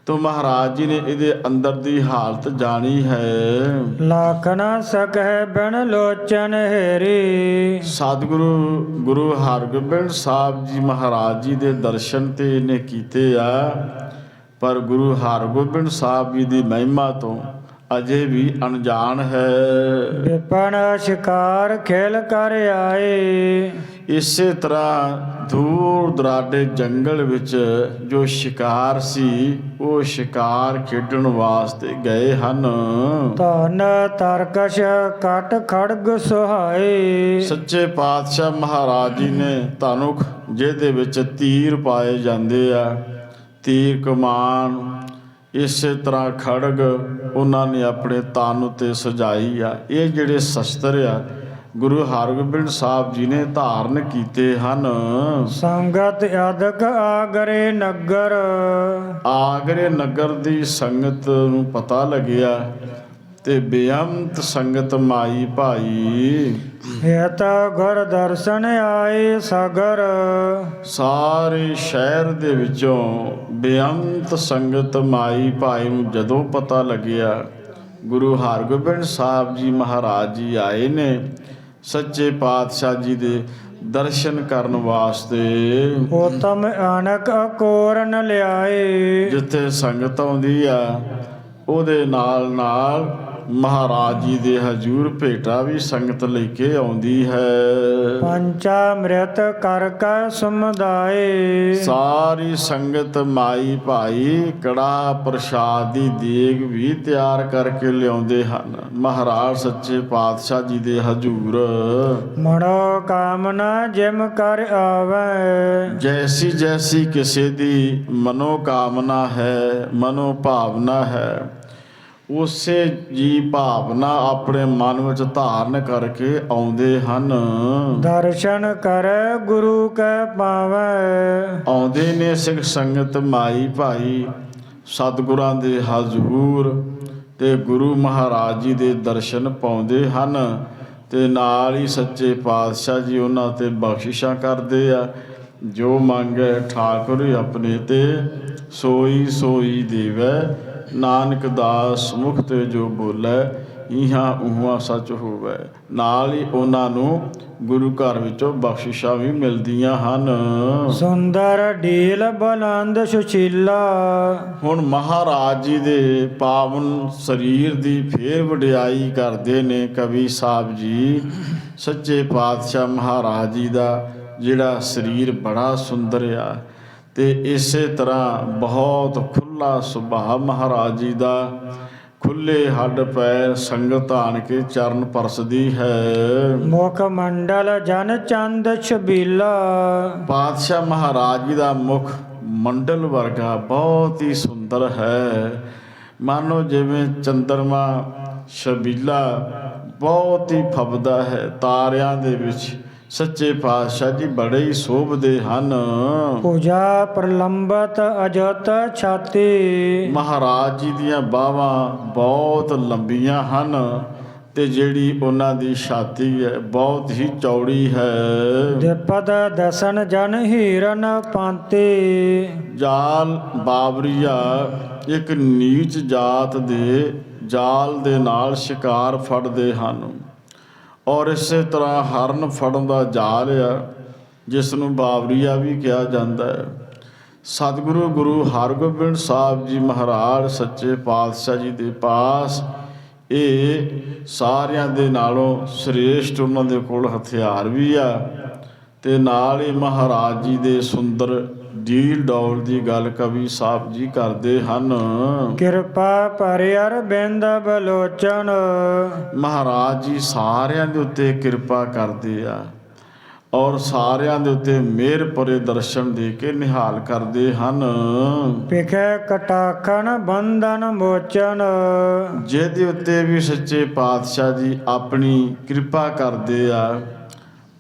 ਤੋ ਮਹਾਰਾਜ ਜੀ ਨੇ ਇਹਦੇ ਅੰਦਰ ਦੀ ਹਾਲਤ ਜਾਣੀ ਹੈ। ਲੱਖ ਨ ਸਕਹਿ ਬਿਨ ਲੋਚਨ ਹੇਰੀ। ਸਤਿਗੁਰੂ ਗੁਰੂ ਹਰਗੋਬਿੰਦ ਸਾਹਿਬ ਜੀ ਮਹਾਰਾਜ ਜੀ ਦੇ ਦਰਸ਼ਨ ਤੇ ਇਹਨੇ ਕੀਤੇ ਆ, ਪਰ ਗੁਰੂ ਹਰਗੋਬਿੰਦ ਸਾਹਿਬ ਜੀ ਦੀ ਮਹਿਮਾ ਤੋਂ ਅਜੇ ਵੀ ਅਣਜਾਣ ਹੈ। ਵਿਪਨ ਸ਼ਿਕਾਰ ਖੇਲ ਕਰ ਆਏ। ਇਸੇ ਤਰ੍ਹਾਂ ਦੂਰ ਦੁਰਾਡੇ ਜੰਗਲ ਵਿੱਚ ਜੋ ਸ਼ਿਕਾਰ ਸੀ ਉਹ ਸ਼ਿਕਾਰ ਖੇਡਣ ਵਾਸਤੇ ਗਏ ਹਨ। ਧਨ ਤਰਕਸ਼ ਕਟ ਖੜਗ ਸੁਹਾਏ। ਸੱਚੇ ਪਾਤਸ਼ਾਹ ਮਹਾਰਾਜ ਜੀ ਨੇ ਧਨੁਖ ਜਿਹਦੇ ਵਿੱਚ ਤੀਰ ਪਾਏ ਜਾਂਦੇ ਆ, ਤੀਰ ਕਮਾਨ, ਇਸੇ ਤਰ੍ਹਾਂ ਖੜਗ ਉਹਨਾਂ ਨੇ ਆਪਣੇ ਤਨ ਉੱਤੇ ਸਜਾਈ ਆ। ਇਹ ਜਿਹੜੇ ਸ਼ਸਤਰ ਆ ਗੁਰੂ ਹਰਗੋਬਿੰਦ ਸਾਹਿਬ ਜੀ ਨੇ ਧਾਰਨ ਕੀਤੇ ਹਨ। ਸੰਗਤ ਅਦਕ ਆਗਰੇ ਨਗਰ। ਆਗਰੇ ਨਗਰ ਦੀ ਸੰਗਤ ਨੂੰ ਪਤਾ ਲੱਗਿਆ ਤੇ ਬੇਅੰਤ ਸੰਗਤ ਮਾਈ ਭਾਈ ਇਹ ਤਾਂ ਗੁਰ ਦਰਸ਼ਨ ਆਏ ਸਗਰ। ਸਾਰੇ ਸ਼ਹਿਰ ਦੇ ਵਿੱਚੋਂ ਬੇਅੰਤ ਸੰਗਤ ਮਾਈ ਭਾਈ ਨੂੰ ਜਦੋਂ ਪਤਾ ਲੱਗਿਆ ਗੁਰੂ ਹਰਗੋਬਿੰਦ ਸਾਹਿਬ ਜੀ ਮਹਾਰਾਜ ਜੀ ਆਏ ਨੇ ਸੱਚੇ ਪਾਤਸ਼ਾਹ ਜੀ ਦੇ ਦਰਸ਼ਨ ਕਰਨ ਵਾਸਤੇ, ਉਤਮ ਅਨਕ ਅਕੋਰਨ ਲਿਆਏ। ਜਿੱਥੇ ਸੰਗਤ ਆਉਂਦੀ ਆ ਉਹਦੇ ਨਾਲ ਨਾਲ ਮਹਾਰਾਜ ਜੀ ਦੇ ਹਜ਼ੂਰ ਭੇਟਾ ਵੀ ਸੰਗਤ ਲੈ ਕੇ ਆਉਂਦੀ ਹੈ। ਪੰਚਾਮ੍ਰਿਤ ਕਰ ਕੈ ਸਮੁਦਾਏ ਸਾਰੀ ਸੰਗਤ ਮਾਈ ਭਾਈ ਕੜਾ ਪ੍ਰਸ਼ਾਦ ਦੀ ਦੇਗ ਵੀ ਤਿਆਰ ਕਰਕੇ ਲਿਆਉਂਦੇ ਹਨ ਮਹਾਰਾਜ ਸੱਚੇ ਪਾਤਸ਼ਾਹ ਜੀ ਦੇ ਹਜ਼ੂਰ। ਮਨੋ ਕਾਮਨਾ ਜਿਮ ਕਰ ਆਵੈ ਜੈਸੀ ਜੈਸੀ ਕਿਸੇ ਦੀ ਮਨੋ ਕਾਮਨਾ ਹੈ, ਮਨੋ ਭਾਵਨਾ ਹੈ, ਉਸੇ ਜੀ ਭਾਵਨਾ ਆਪਣੇ ਮਨ ਵਿੱਚ ਧਾਰਨ ਕਰਕੇ ਆਉਂਦੇ ਹਨ। ਦਰਸ਼ਨ ਕਰੈ ਗੁਰੂ ਕੈ ਪਾਵੈ ਆਉਂਦੇ ਨੇ ਸਿੱਖ ਸੰਗਤ ਮਾਈ ਭਾਈ ਸਤਿਗੁਰਾਂ ਦੇ ਹਜ਼ੂਰ ਤੇ ਗੁਰੂ ਮਹਾਰਾਜ ਜੀ ਦੇ ਦਰਸ਼ਨ ਪਾਉਂਦੇ ਹਨ ਤੇ ਨਾਲ ਹੀ ਸੱਚੇ ਪਾਤਸ਼ਾਹ ਜੀ ਉਹਨਾਂ ਤੇ ਬਖਸ਼ਿਸ਼ਾਂ ਕਰਦੇ ਆ। ਜੋ ਮੰਗੈ ਠਾਕੁਰ ਆਪਣੇ ਤੇ ਸੋਈ ਸੋਈ ਦੇਵੈ, ਨਾਨਕ ਦਾਸ ਮੁਖ ਤੇ ਜੋ ਬੋਲੇ ਇਹਾਂ ਉਹਾਂ ਸੱਚ ਹੋਵੇ। ਨਾਲ ਹੀ ਉਹਨਾਂ ਨੂੰ ਗੁਰੂ ਘਰ ਵਿੱਚੋਂ ਬਖਸ਼ਿਸ਼ਾਂ ਵੀ ਮਿਲਦੀਆਂ ਹਨ। ਸੁੰਦਰ ਢੀਲ ਬਲੰਦ ਸੁਸ਼ੀਲਾ ਹੁਣ ਮਹਾਰਾਜ ਜੀ ਦੇ ਪਾਵਨ ਸਰੀਰ ਦੀ ਫੇਰ ਵਡਿਆਈ ਕਰਦੇ ਨੇ ਕਵੀ ਸਾਹਿਬ ਜੀ। ਸੱਚੇ ਪਾਤਸ਼ਾਹ ਮਹਾਰਾਜ ਜੀ ਦਾ ਜਿਹੜਾ ਸਰੀਰ ਬੜਾ ਸੁੰਦਰ ਆ ਤੇ ਇਸੇ ਤਰ੍ਹਾਂ ਬਹੁਤ ਖੁੱਲ੍ਹਾ ਸੁਭਾਅ ਮਹਾਰਾਜ ਜੀ ਦਾ, ਖੁੱਲੇ ਹੱਡ ਪੈਰ, ਸੰਗਤ ਆਣ ਕੇ ਚਰਨ ਪਰਸਦੀ ਹੈ। ਮੁਖ ਮੰਡਲ ਜਨ ਚੰਦ ਛਬੀਲਾ ਪਾਤਸ਼ਾਹ ਮਹਾਰਾਜ ਜੀ ਦਾ ਮੁਖ ਮੰਡਲ ਵਰਗਾ ਬਹੁਤ ਹੀ ਸੁੰਦਰ ਹੈ, ਮਾਨੋ ਜਿਵੇਂ ਚੰਦਰਮਾ ਛਬੀਲਾ ਬਹੁਤ ਹੀ ਫੱਬਦਾ ਹੈ ਤਾਰਿਆਂ ਦੇ ਵਿੱਚ। ਸੱਚੇ ਪਾਤਸ਼ਾਹ ਜੀ ਬੜੇ ਹੀ ਸ਼ੋਭਦੇ ਹਨ। ਪੂਜਾ ਪ੍ਰਲੰਬਤ ਅਜਤ ਛਾਤੀ ਮਹਾਰਾਜ ਜੀ ਦੀਆਂ ਬਾਹਾਂ ਬਹੁਤ ਲੰਬੀਆਂ ਹਨ ਤੇ ਜਿਹੜੀ ਉਹਨਾਂ ਦੀ ਛਾਤੀ ਹੈ ਬਹੁਤ ਹੀ ਚੌੜੀ ਹੈ। ਦਿਪਦ ਦਸਨ ਜਨ ਹੀਰਨ ਪਾਂਤੇ ਜਾਲ ਬਾਬਰੀਆ ਇੱਕ ਨੀਚ ਜਾਤ ਦੇ ਜਾਲ ਦੇ ਨਾਲ ਸ਼ਿਕਾਰ ਫੜਦੇ ਹਨ ਔਰ ਇਸੇ ਤਰ੍ਹਾਂ ਹਰਨ ਫੜਨ ਦਾ ਜਾਲ ਆ ਜਿਸ ਨੂੰ ਬਾਬਰੀਆ ਵੀ ਕਿਹਾ ਜਾਂਦਾ ਹੈ। ਸਤਿਗੁਰੂ ਗੁਰੂ ਹਰਗੋਬਿੰਦ ਸਾਹਿਬ ਜੀ ਮਹਾਰਾਜ ਸੱਚੇ ਪਾਤਸ਼ਾਹ ਜੀ ਦੇ ਪਾਸ ਇਹ ਸਾਰਿਆਂ ਦੇ ਨਾਲੋਂ ਸ੍ਰੇਸ਼ਟ ਉਹਨਾਂ ਦੇ ਕੋਲ ਹਥਿਆਰ ਵੀ ਆ ਤੇ ਨਾਲ ਹੀ ਮਹਾਰਾਜ ਜੀ ਦੇ ਸੁੰਦਰ ਡੀਲ ਡੌਲ ਦੀ ਗੱਲ ਕਵੀ ਸਾਹਿਬ ਜੀ ਕਰਦੇ ਹਨ। ਕਿਰਪਾ ਭਰਿ ਅਰਬਿੰਦ ਬਲੋਚਨ ਮਹਾਰਾਜ ਜੀ ਸਾਰਿਆਂ ਦੇ ਉੱਤੇ ਕਿਰਪਾ ਕਰਦੇ ਆ ਔਰ ਸਾਰਿਆਂ ਦੇ ਉੱਤੇ ਮਿਹਰ ਭਰੇ ਦਰਸ਼ਨ ਦੇ ਕੇ ਨਿਹਾਲ ਕਰਦੇ ਹਨ। ਪਿਖੈ ਕਟਾਖਣ ਬੰਧਨ ਮੋਚਨ ਜਿਹਦੇ ਉੱਤੇ ਵੀ ਸੱਚੇ ਪਾਤਸ਼ਾਹ ਜੀ ਆਪਣੀ ਕਿਰਪਾ ਕਰਦੇ ਆ।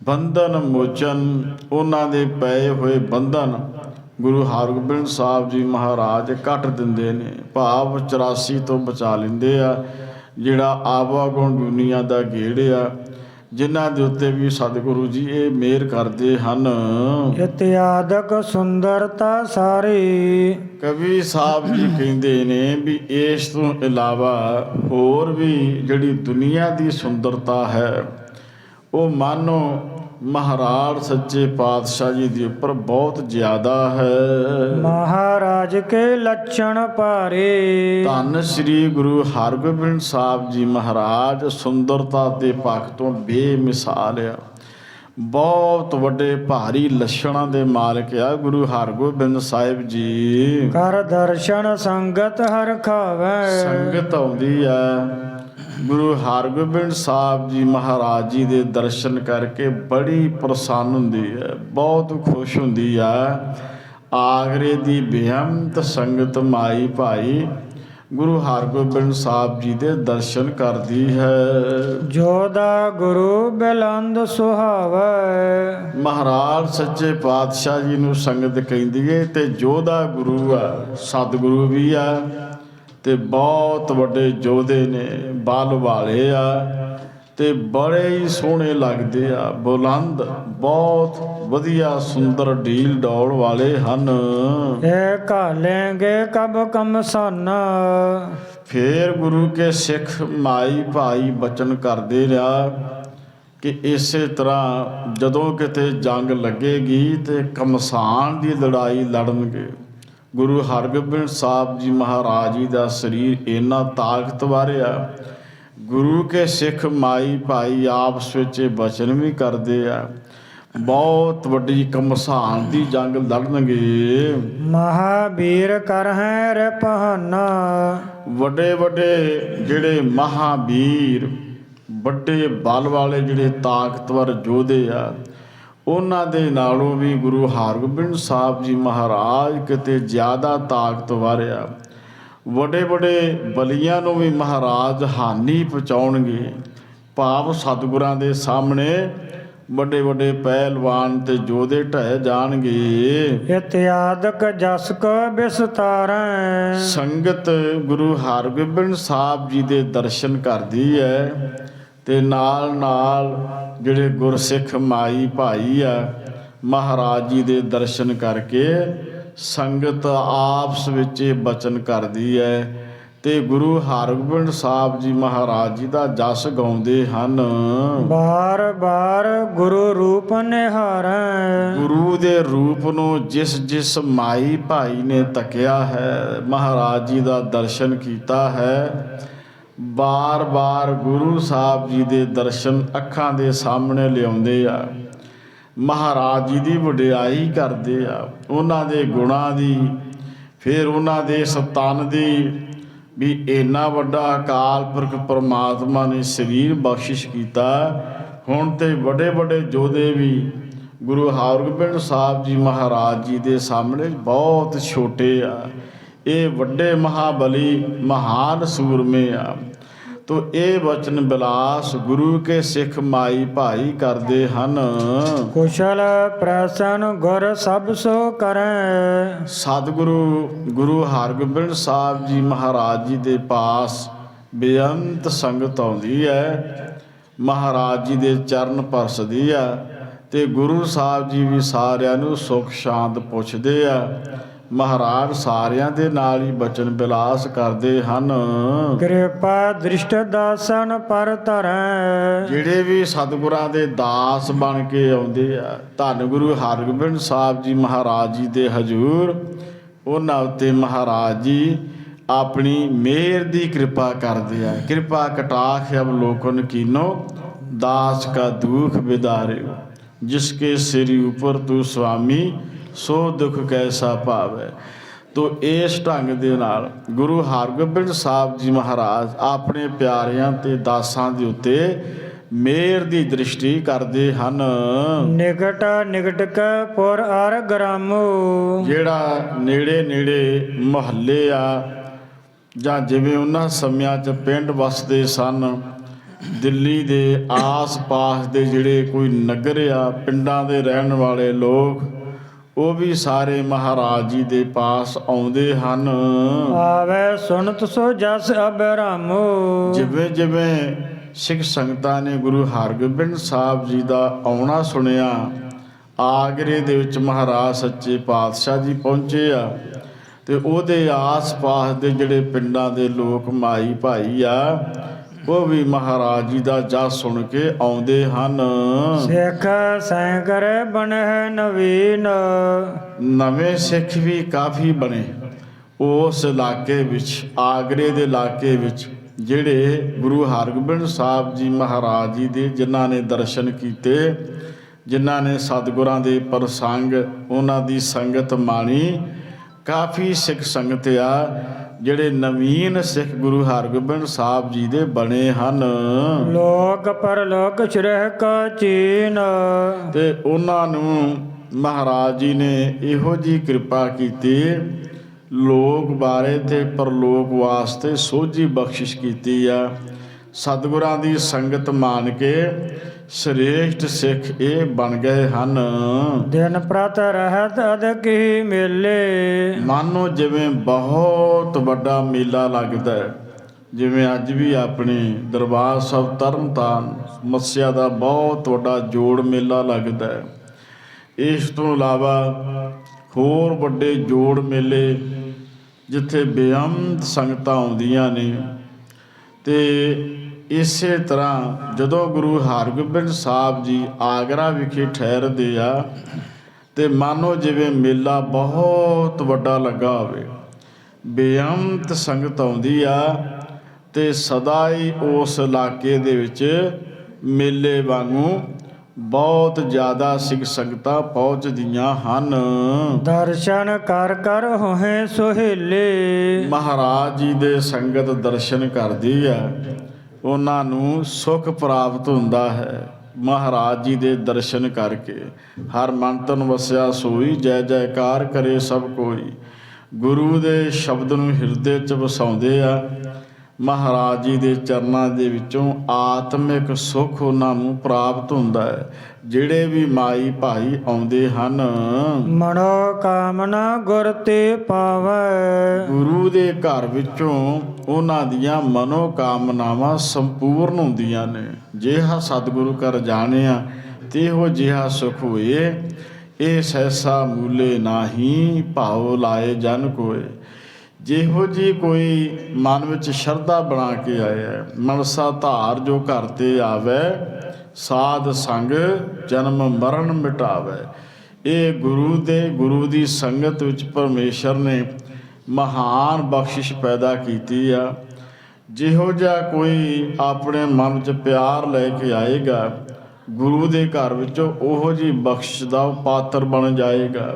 ਬੰਧਨ ਮੋਚਨ ਉਹਨਾਂ ਦੇ ਪਏ ਹੋਏ ਬੰਧਨ ਗੁਰੂ ਹਰਗੋਬਿੰਦ ਸਾਹਿਬ ਜੀ ਮਹਾਰਾਜ ਕੱਟ ਦਿੰਦੇ ਨੇ, ਭਾਵ 84 ਤੋਂ ਬਚਾ ਲੈਂਦੇ ਆ। ਜਿਹੜਾ ਆਵਾਗੁਣ ਦੁਨੀਆ ਦਾ ਗੇੜ ਆ ਜਿਨ੍ਹਾਂ ਦੇ ਉੱਤੇ ਵੀ ਸਤਿਗੁਰੂ ਜੀ ਇਹ ਮਿਹਰ ਕਰਦੇ ਹਨ। ਇਤਿਆਦਕ ਸੁੰਦਰਤਾ ਸਾਰੀ ਕਵੀ ਸਾਹਿਬ ਜੀ ਕਹਿੰਦੇ ਨੇ ਵੀ ਇਸ ਤੋਂ ਇਲਾਵਾ ਹੋਰ ਵੀ ਜਿਹੜੀ ਦੁਨੀਆ ਦੀ ਸੁੰਦਰਤਾ ਹੈ ਉਹ ਮਾਨੋ ਮਹਾਰਾਜ ਸੱਚੇ ਪਾਤਸ਼ਾਹ ਜੀ ਦੇ ਉੱਪਰ ਬਹੁਤ ਜ਼ਿਆਦਾ ਹੈ। ਮਹਾਰਾਜ ਕੇ ਲੱਛਣ ਭਾਰੇ ਧੰਨ ਸ੍ਰੀ ਗੁਰੂ ਹਰਗੋਬਿੰਦ ਸਾਹਿਬ ਜੀ ਮਹਾਰਾਜ ਸੁੰਦਰਤਾ ਦੇ ਪੱਖ ਤੋਂ ਬੇਮਿਸਾਲ ਆ, ਬਹੁਤ ਵੱਡੇ ਭਾਰੀ ਲੱਛਣਾਂ ਦੇ ਮਾਲਕ ਆ ਗੁਰੂ ਹਰਗੋਬਿੰਦ ਸਾਹਿਬ ਜੀ। ਕਰ ਦਰਸ਼ਨ ਸੰਗਤ ਹਰ ਖਾਵੈ ਸੰਗਤ ਆਉਂਦੀ ਆ ਗੁਰੂ ਹਰਗੋਬਿੰਦ ਸਾਹਿਬ ਜੀ ਮਹਾਰਾਜ ਜੀ ਦੇ ਦਰਸ਼ਨ ਕਰਕੇ ਬੜੀ ਪ੍ਰਸੰਨ ਹੁੰਦੀ ਹੈ, ਬਹੁਤ ਖੁਸ਼ ਹੁੰਦੀ ਆ। ਆਗਰੇ ਦੀ ਬੇਅੰਤ ਸੰਗਤ ਮਾਈ ਭਾਈ ਗੁਰੂ ਹਰਗੋਬਿੰਦ ਸਾਹਿਬ ਜੀ ਦੇ ਦਰਸ਼ਨ ਕਰਦੀ ਹੈ। ਜੋਦਾ ਗੁਰੂ ਬਿਲੰਦ ਸੁਹਾਵੈ ਮਹਾਰਾਜ ਸੱਚੇ ਪਾਤਸ਼ਾਹ ਜੀ ਨੂੰ ਸੰਗਤ ਕਹਿੰਦੀ ਹੈ ਤੇ ਜੋਦਾ ਗੁਰੂ ਆ, ਸਤਿਗੁਰੂ ਵੀ ਆ ਤੇ ਬਹੁਤ ਵੱਡੇ ਯੋਧੇ ਨੇ, ਬਲ ਵਾਲੇ ਆ ਤੇ ਬੜੇ ਹੀ ਸੋਹਣੇ ਲੱਗਦੇ ਆ, ਬੁਲੰਦ ਬਹੁਤ ਵਧੀਆ ਸੁੰਦਰ ਢੀਲ ਡੌਲ ਵਾਲੇ ਹਨ। ਇਹ ਘਾਲੇਂਗੇ ਕਬ ਕਮਸਨ ਫੇਰ ਗੁਰੂ ਕੇ ਸਿੱਖ ਮਾਈ ਭਾਈ ਬਚਨ ਕਰਦੇ ਰਿਹਾ ਕਿ ਇਸੇ ਤਰ੍ਹਾਂ ਜਦੋਂ ਕਿਤੇ ਜੰਗ ਲੱਗੇਗੀ ਤੇ ਕਮਸਾਨ ਦੀ ਲੜਾਈ ਲੜਨਗੇ। ਗੁਰੂ ਹਰਗੋਬਿੰਦ ਸਾਹਿਬ ਜੀ ਮਹਾਰਾਜ ਜੀ ਦਾ ਸਰੀਰ ਇੰਨਾ ਤਾਕਤਵਰ ਆ ਗੁਰੂ ਕੇ ਸਿੱਖ ਮਾਈ ਭਾਈ ਆਪਸ ਵਿੱਚ ਇਹ ਬਚਨ ਵੀ ਕਰਦੇ ਆ, ਬਹੁਤ ਵੱਡੀ ਘਮਸਾਨ ਦੀ ਜੰਗ ਲੜਨਗੇ। ਮਹਾਬੀਰ ਕਰਹਿ ਰਿਪਹਨਾ, ਵੱਡੇ ਵੱਡੇ ਜਿਹੜੇ ਮਹਾਬੀਰ, ਵੱਡੇ ਬਲ ਵਾਲੇ ਜਿਹੜੇ ਤਾਕਤਵਰ ਯੋਧੇ ਆ, ਉਹਨਾਂ ਦੇ ਨਾਲੋਂ ਵੀ ਗੁਰੂ ਹਰਗੋਬਿੰਦ ਸਾਹਿਬ ਜੀ ਮਹਾਰਾਜ ਕਿਤੇ ਜ਼ਿਆਦਾ ਤਾਕਤਵਰ ਆ। ਵੱਡੇ ਵੱਡੇ ਬਲੀਆਂ ਨੂੰ ਵੀ ਮਹਾਰਾਜ ਹਾਨੀ ਪਹੁੰਚਾਉਣਗੇ। ਭਾਵ ਸਤਿਗੁਰਾਂ ਦੇ ਸਾਹਮਣੇ ਵੱਡੇ ਵੱਡੇ ਪਹਿਲਵਾਨ ਤੇ ਯੋਧੇ ਢਹਿ ਜਾਣਗੇ। ਇਤਿਆਦਕ ਜਸ ਕੋ ਵਿਸਤਾਰੈ, ਸੰਗਤ ਗੁਰੂ ਹਰਗੋਬਿੰਦ ਸਾਹਿਬ ਜੀ ਦੇ ਦਰਸ਼ਨ ਕਰਦੀ ਹੈ ਤੇ ਨਾਲ ਨਾਲ ਜਿਹੜੇ ਗੁਰਸਿੱਖ ਮਾਈ ਭਾਈ ਆ, ਮਹਾਰਾਜ ਜੀ ਦੇ ਦਰਸ਼ਨ ਕਰਕੇ ਸੰਗਤ ਆਪਸ ਵਿੱਚ ਇਹ ਬਚਨ ਕਰਦੀ ਹੈ ਤੇ ਗੁਰੂ ਹਰਗੋਬਿੰਦ ਸਾਹਿਬ ਜੀ ਮਹਾਰਾਜ ਜੀ ਦਾ ਜਸ ਗਾਉਂਦੇ ਹਨ। ਬਾਰ ਬਾਰ ਗੁਰੂ ਰੂਪ ਨਿਹਾਰੈ, ਗੁਰੂ ਦੇ ਰੂਪ ਨੂੰ ਜਿਸ ਜਿਸ ਮਾਈ ਭਾਈ ਨੇ ਤੱਕਿਆ ਹੈ, ਮਹਾਰਾਜ ਜੀ ਦਾ ਦਰਸ਼ਨ ਕੀਤਾ ਹੈ, ਬਾਰ ਬਾਰ ਗੁਰੂ ਸਾਹਿਬ ਜੀ ਦੇ ਦਰਸ਼ਨ ਅੱਖਾਂ ਦੇ ਸਾਹਮਣੇ ਲਿਆਉਂਦੇ ਆ। ਮਹਾਰਾਜ ਜੀ ਦੀ ਵਡਿਆਈ ਕਰਦੇ ਆ, ਉਹਨਾਂ ਦੇ ਗੁਣਾਂ ਦੀ, ਫਿਰ ਉਹਨਾਂ ਦੇ ਸਤਨ ਦੀ, ਵੀ ਇੰਨਾ ਵੱਡਾ ਅਕਾਲ ਪੁਰਖ ਪਰਮਾਤਮਾ ਨੇ ਸਰੀਰ ਬਖਸ਼ਿਸ਼ ਕੀਤਾ। ਹੁਣ ਤੇ ਵੱਡੇ ਵੱਡੇ ਯੋਧੇ ਵੀ ਗੁਰੂ ਹਰਗੋਬਿੰਦ ਸਾਹਿਬ ਜੀ ਮਹਾਰਾਜ ਜੀ ਦੇ ਸਾਹਮਣੇ ਬਹੁਤ ਛੋਟੇ ਆ। ਇਹ ਵੱਡੇ ਮਹਾਬਲੀ ਮਹਾਨ ਸੂਰਮੇ ਆ। ਤੋ ਇਹ ਵਚਨ ਬਿਲਾਸ ਗੁਰੂ ਕੇ ਸਿੱਖ ਮਾਈ ਭਾਈ ਕਰਦੇ ਹਨ। ਕੁਸ਼ਲ ਪ੍ਰਸਨ ਗੁਰ ਸਭ ਸੋ ਕਰੈ, ਸਤਿਗੁਰੂ ਗੁਰੂ ਹਰਗੋਬਿੰਦ ਸਾਹਿਬ ਜੀ ਮਹਾਰਾਜ ਜੀ ਦੇ ਪਾਸ ਬੇਅੰਤ ਸੰਗਤ ਆਉਂਦੀ ਹੈ, ਮਹਾਰਾਜ ਜੀ ਦੇ ਚਰਨ ਪਰਸਦੀ ਆ ਤੇ ਗੁਰੂ ਸਾਹਿਬ ਜੀ ਵੀ ਸਾਰਿਆਂ ਨੂੰ ਸੁਖ ਸ਼ਾਂਤ ਪੁੱਛਦੇ ਆ। ਮਹਾਰਾਜ ਸਾਰਿਆਂ ਦੇ ਨਾਲ ਹੀ ਬਚਨ ਬਿਲਾਸ ਕਰਦੇ ਹਨ। ਕਿਰਪਾ ਦ੍ਰਿਸ਼ਟ ਦਾਸਨ ਪਰ ਧਰੈ, ਜਿਹੜੇ ਵੀ ਸਤਿਗੁਰਾਂ ਦੇ ਦਾਸ ਬਣ ਕੇ ਆਉਂਦੇ ਆ ਧੰਨ ਗੁਰੂ ਹਰਗੋਬਿੰਦ ਸਾਹਿਬ ਜੀ ਮਹਾਰਾਜ ਜੀ ਦੇ ਹਜ਼ੂਰ, ਉਹਨਾਂ ਉੱਤੇ ਮਹਾਰਾਜ ਜੀ ਆਪਣੀ ਮਿਹਰ ਦੀ ਕਿਰਪਾ ਕਰਦੇ ਆ। ਕਿਰਪਾ ਕਟਾਖ ਅਵਲੋਕਨ ਕੀਨੋ, ਦਾਸ ਕਾ ਦੁਖ ਵਿਦਾਰਿਓ, ਜਿਸਕੇ ਸਿਰ ਉਪਰ ਤੂੰ ਸੁਆਮੀ, ਸੋ ਦੁੱਖ ਕੈਸਾ ਭਾਵੈ। ਤੋ ਇਸ ਢੰਗ ਦੇ ਨਾਲ ਗੁਰੂ ਹਰਗੋਬਿੰਦ ਸਾਹਿਬ ਜੀ ਮਹਾਰਾਜ ਆਪਣੇ ਪਿਆਰਿਆਂ ਤੇ ਦਾਸਾਂ ਦੇ ਉੱਤੇ ਮਿਹਰ ਦੀ ਦ੍ਰਿਸ਼ਟੀ ਕਰਦੇ ਹਨ। ਨਿਕਟ ਨਿਕਟ ਕੈ ਪੁਰ ਅਰ ਗ੍ਰਾਮੋ, ਜਿਹੜਾ ਨੇੜੇ ਨੇੜੇ ਮੁਹੱਲੇ ਆ ਜਾਂ ਜਿਵੇਂ ਉਹਨਾਂ ਸਮਿਆਂ 'ਚ ਪਿੰਡ ਵਸਦੇ ਸਨ, ਦਿੱਲੀ ਦੇ ਆਸ-ਪਾਸ ਦੇ ਜਿਹੜੇ ਕੋਈ ਨਗਰ ਆ, ਪਿੰਡਾਂ ਦੇ ਰਹਿਣ ਵਾਲੇ ਲੋਕ, ਉਹ ਵੀ ਸਾਰੇ ਮਹਾਰਾਜ ਜੀ ਦੇ ਪਾਸ ਆਉਂਦੇ ਹਨ। ਆਵੇ ਸੁਨਤ ਸੋ ਜਸ ਅਬਰਾਮੋ, ਜਿਵੇਂ ਜਿਵੇਂ ਸਿੱਖ ਸੰਗਤਾਂ ਨੇ ਗੁਰੂ ਹਰਗੋਬਿੰਦ ਸਾਹਿਬ ਜੀ ਦਾ ਆਉਣਾ ਸੁਣਿਆ, ਆਗਰੇ ਦੇ ਵਿੱਚ ਮਹਾਰਾਜ ਸੱਚੇ ਪਾਤਸ਼ਾਹ ਜੀ ਪਹੁੰਚੇ ਆ ਤੇ ਉਹਦੇ ਆਸ-ਪਾਸ ਦੇ ਜਿਹੜੇ ਪਿੰਡਾਂ ਦੇ ਲੋਕ ਮਾਈ ਭਾਈ ਆ, ਉਹ ਵੀ ਮਹਾਰਾਜ ਜੀ ਦਾ ਜਸ ਸੁਣ ਕੇ ਆਉਂਦੇ ਹਨ। ਸਿੱਖ ਸੈਂਕਰ ਬਣਹਿ ਨਵੀਨ, ਨਵੇਂ ਸਿੱਖ ਵੀ ਕਾਫੀ ਬਣੇ ਉਸ ਇਲਾਕੇ ਵਿੱਚ, ਆਗਰੇ ਦੇ ਇਲਾਕੇ ਵਿੱਚ, ਜਿਹੜੇ ਗੁਰੂ ਹਰਗੋਬਿੰਦ ਸਾਹਿਬ ਜੀ ਮਹਾਰਾਜ ਜੀ ਦੇ ਜਿਨ੍ਹਾਂ ਨੇ ਦਰਸ਼ਨ ਕੀਤੇ, ਜਿਨ੍ਹਾਂ ਨੇ ਸਤਿਗੁਰਾਂ ਦੇ ਪ੍ਰਸੰਗ, ਉਹਨਾਂ ਦੀ ਸੰਗਤ ਮਾਣੀ, ਕਾਫੀ ਸਿੱਖ ਸੰਗਤ ਆ ਜਿਹੜੇ ਨਵੀਨ ਸਿੱਖ ਗੁਰੂ ਹਰਗੋਬਿੰਦ ਸਾਹਿਬ ਜੀ ਦੇ ਬਣੇ ਹਨ। ਲੋਕ ਪਰਲੋਕ ਸ਼੍ਰਹਿ ਕਾ ਚੀਨ, ਤੇ ਉਹਨਾਂ ਨੂੰ ਮਹਾਰਾਜ ਜੀ ਨੇ ਇਹੋ ਜਿਹੀ ਕਿਰਪਾ ਕੀਤੀ, ਲੋਕ ਬਾਰੇ ਤੇ ਪਰਲੋਕ ਵਾਸਤੇ ਸੋਝੀ ਬਖਸ਼ਿਸ਼ ਕੀਤੀ ਆ। ਸਤਿਗੁਰਾਂ ਦੀ ਸੰਗਤ ਮਾਨ ਕੇ ਸ੍ਰੇਸ਼ਟ ਸਿੱਖ ਇਹ ਬਣ ਗਏ ਹਨ। ਦਿਨ ਪ੍ਰਤ ਰਹਿਤ ਅਦਕੀ ਮੇਲੇ, ਮਾਨੋ ਜਿਵੇਂ ਬਹੁਤ ਵੱਡਾ ਮੇਲਾ ਲੱਗਦਾ ਹੈ, ਜਿਵੇਂ ਅੱਜ ਵੀ ਆਪਣੇ ਦਰਬਾਰ ਸਾਹਿਬ ਤਰਨਤਾਰਨ ਮੱਸਿਆ ਦਾ ਬਹੁਤ ਵੱਡਾ ਜੋੜ ਮੇਲਾ ਲੱਗਦਾ ਹੈ। ਇਸ ਤੋਂ ਇਲਾਵਾ ਹੋਰ ਵੱਡੇ ਜੋੜ ਮੇਲੇ ਜਿੱਥੇ ਬੇਅੰਤ ਸੰਗਤਾਂ ਆਉਂਦੀਆਂ ਨੇ। ਤੇ ਇਸੇ ਤਰ੍ਹਾਂ ਜਦੋਂ ਗੁਰੂ ਹਰਗੋਬਿੰਦ ਸਾਹਿਬ ਜੀ ਆਗਰਾ ਵਿਖੇ ਠਹਿਰਦੇ ਆ ਤੇ ਮਾਨੋ ਜਿਵੇਂ ਮੇਲਾ ਬਹੁਤ ਵੱਡਾ ਲੱਗਾ ਹੋਵੇ, ਬੇਅੰਤ ਸੰਗਤ ਆਉਂਦੀ ਆ। ਤੇ ਸਦਾ ਹੀ ਉਸ ਇਲਾਕੇ ਦੇ ਵਿੱਚ ਮੇਲੇ ਵਾਂਗੂ ਬਹੁਤ ਜ਼ਿਆਦਾ ਸਿੱਖ ਸੰਗਤਾਂ ਪਹੁੰਚਦੀਆਂ ਹਨ। ਦਰਸ਼ਨ ਕਰ ਕਰ ਹੋਏ ਸੁਹੇਲੇ। ਮਹਾਰਾਜ ਜੀ ਦੇ ਸੰਗਤ ਦਰਸ਼ਨ ਕਰਦੀ ਹੈ, ਉਹਨਾਂ ਨੂੰ ਸੁੱਖ ਪ੍ਰਾਪਤ ਹੁੰਦਾ ਹੈ। ਮਹਾਰਾਜ ਜੀ ਦੇ ਦਰਸ਼ਨ ਕਰਕੇ ਹਰ ਮਨ ਤਨ ਵਸਿਆ ਸੋਈ, ਜੈ ਜੈਕਾਰ ਕਰੇ ਸਭ ਕੋਈ। ਗੁਰੂ ਦੇ ਸ਼ਬਦ ਨੂੰ ਹਿਰਦੇ 'ਚ ਵਸਾਉਂਦੇ ਆ। ਮਹਾਰਾਜ ਜੀ ਦੇ ਚਰਨਾਂ ਦੇ ਵਿੱਚੋਂ ਆਤਮਿਕ ਸੁੱਖ ਉਹਨਾਂ ਨੂੰ ਪ੍ਰਾਪਤ ਹੁੰਦਾ ਹੈ। ਜਿਹੜੇ ਵੀ ਮਾਈ ਭਾਈ ਆਉਂਦੇ ਹਨ, ਮਨੋ ਕਾਮਨਾ ਗੁਰ ਤੇ ਪਾਵੈ। ਗੁਰੂ ਦੇ ਘਰ ਵਿੱਚੋਂ ਉਹਨਾਂ ਦੀਆਂ ਮਨੋ ਕਾਮਨਾਵਾਂ ਸੰਪੂਰਨ ਹੁੰਦੀਆਂ ਨੇ। ਜਿਹਾ ਸਤਿਗੁਰੂ ਘਰ ਜਾਣਿਆ ਤੇਹੋ ਜਿਹਾ ਸੁਖ ਹੋਏ। ਇਹ ਸੈਸਾ ਮੂਲੇ ਨਾਹੀ, ਭਾਉ ਲਾਏ ਜਨ ਕੋਏ। ਜਿਹੋ ਜੀ ਕੋਈ ਮਨ ਵਿੱਚ ਸ਼ਰਧਾ ਬਣਾ ਕੇ ਆਇਆ, ਮਨਸਾ ਧਾਰ ਜੋ ਘਰ ਤੇ ਆਵੈ, ਸਾਧ ਸੰਗ ਜਨਮ ਮਰਨ ਮਿਟਾਵੈ। ਇਹ ਗੁਰੂ ਦੀ ਸੰਗਤ ਵਿੱਚ ਪਰਮੇਸ਼ਰ ਨੇ ਮਹਾਨ ਬਖਸ਼ਿਸ਼ ਪੈਦਾ ਕੀਤੀ ਆ। ਜਿਹੋ ਜਿਹਾ ਕੋਈ ਆਪਣੇ ਮਨ 'ਚ ਪਿਆਰ ਲੈ ਕੇ ਆਏਗਾ, ਗੁਰੂ ਦੇ ਘਰ ਵਿੱਚੋਂ ਉਹੋ ਜਿਹੀ ਬਖਸ਼ਿਸ਼ ਦਾ ਉਹ ਪਾਤਰ ਬਣ ਜਾਏਗਾ।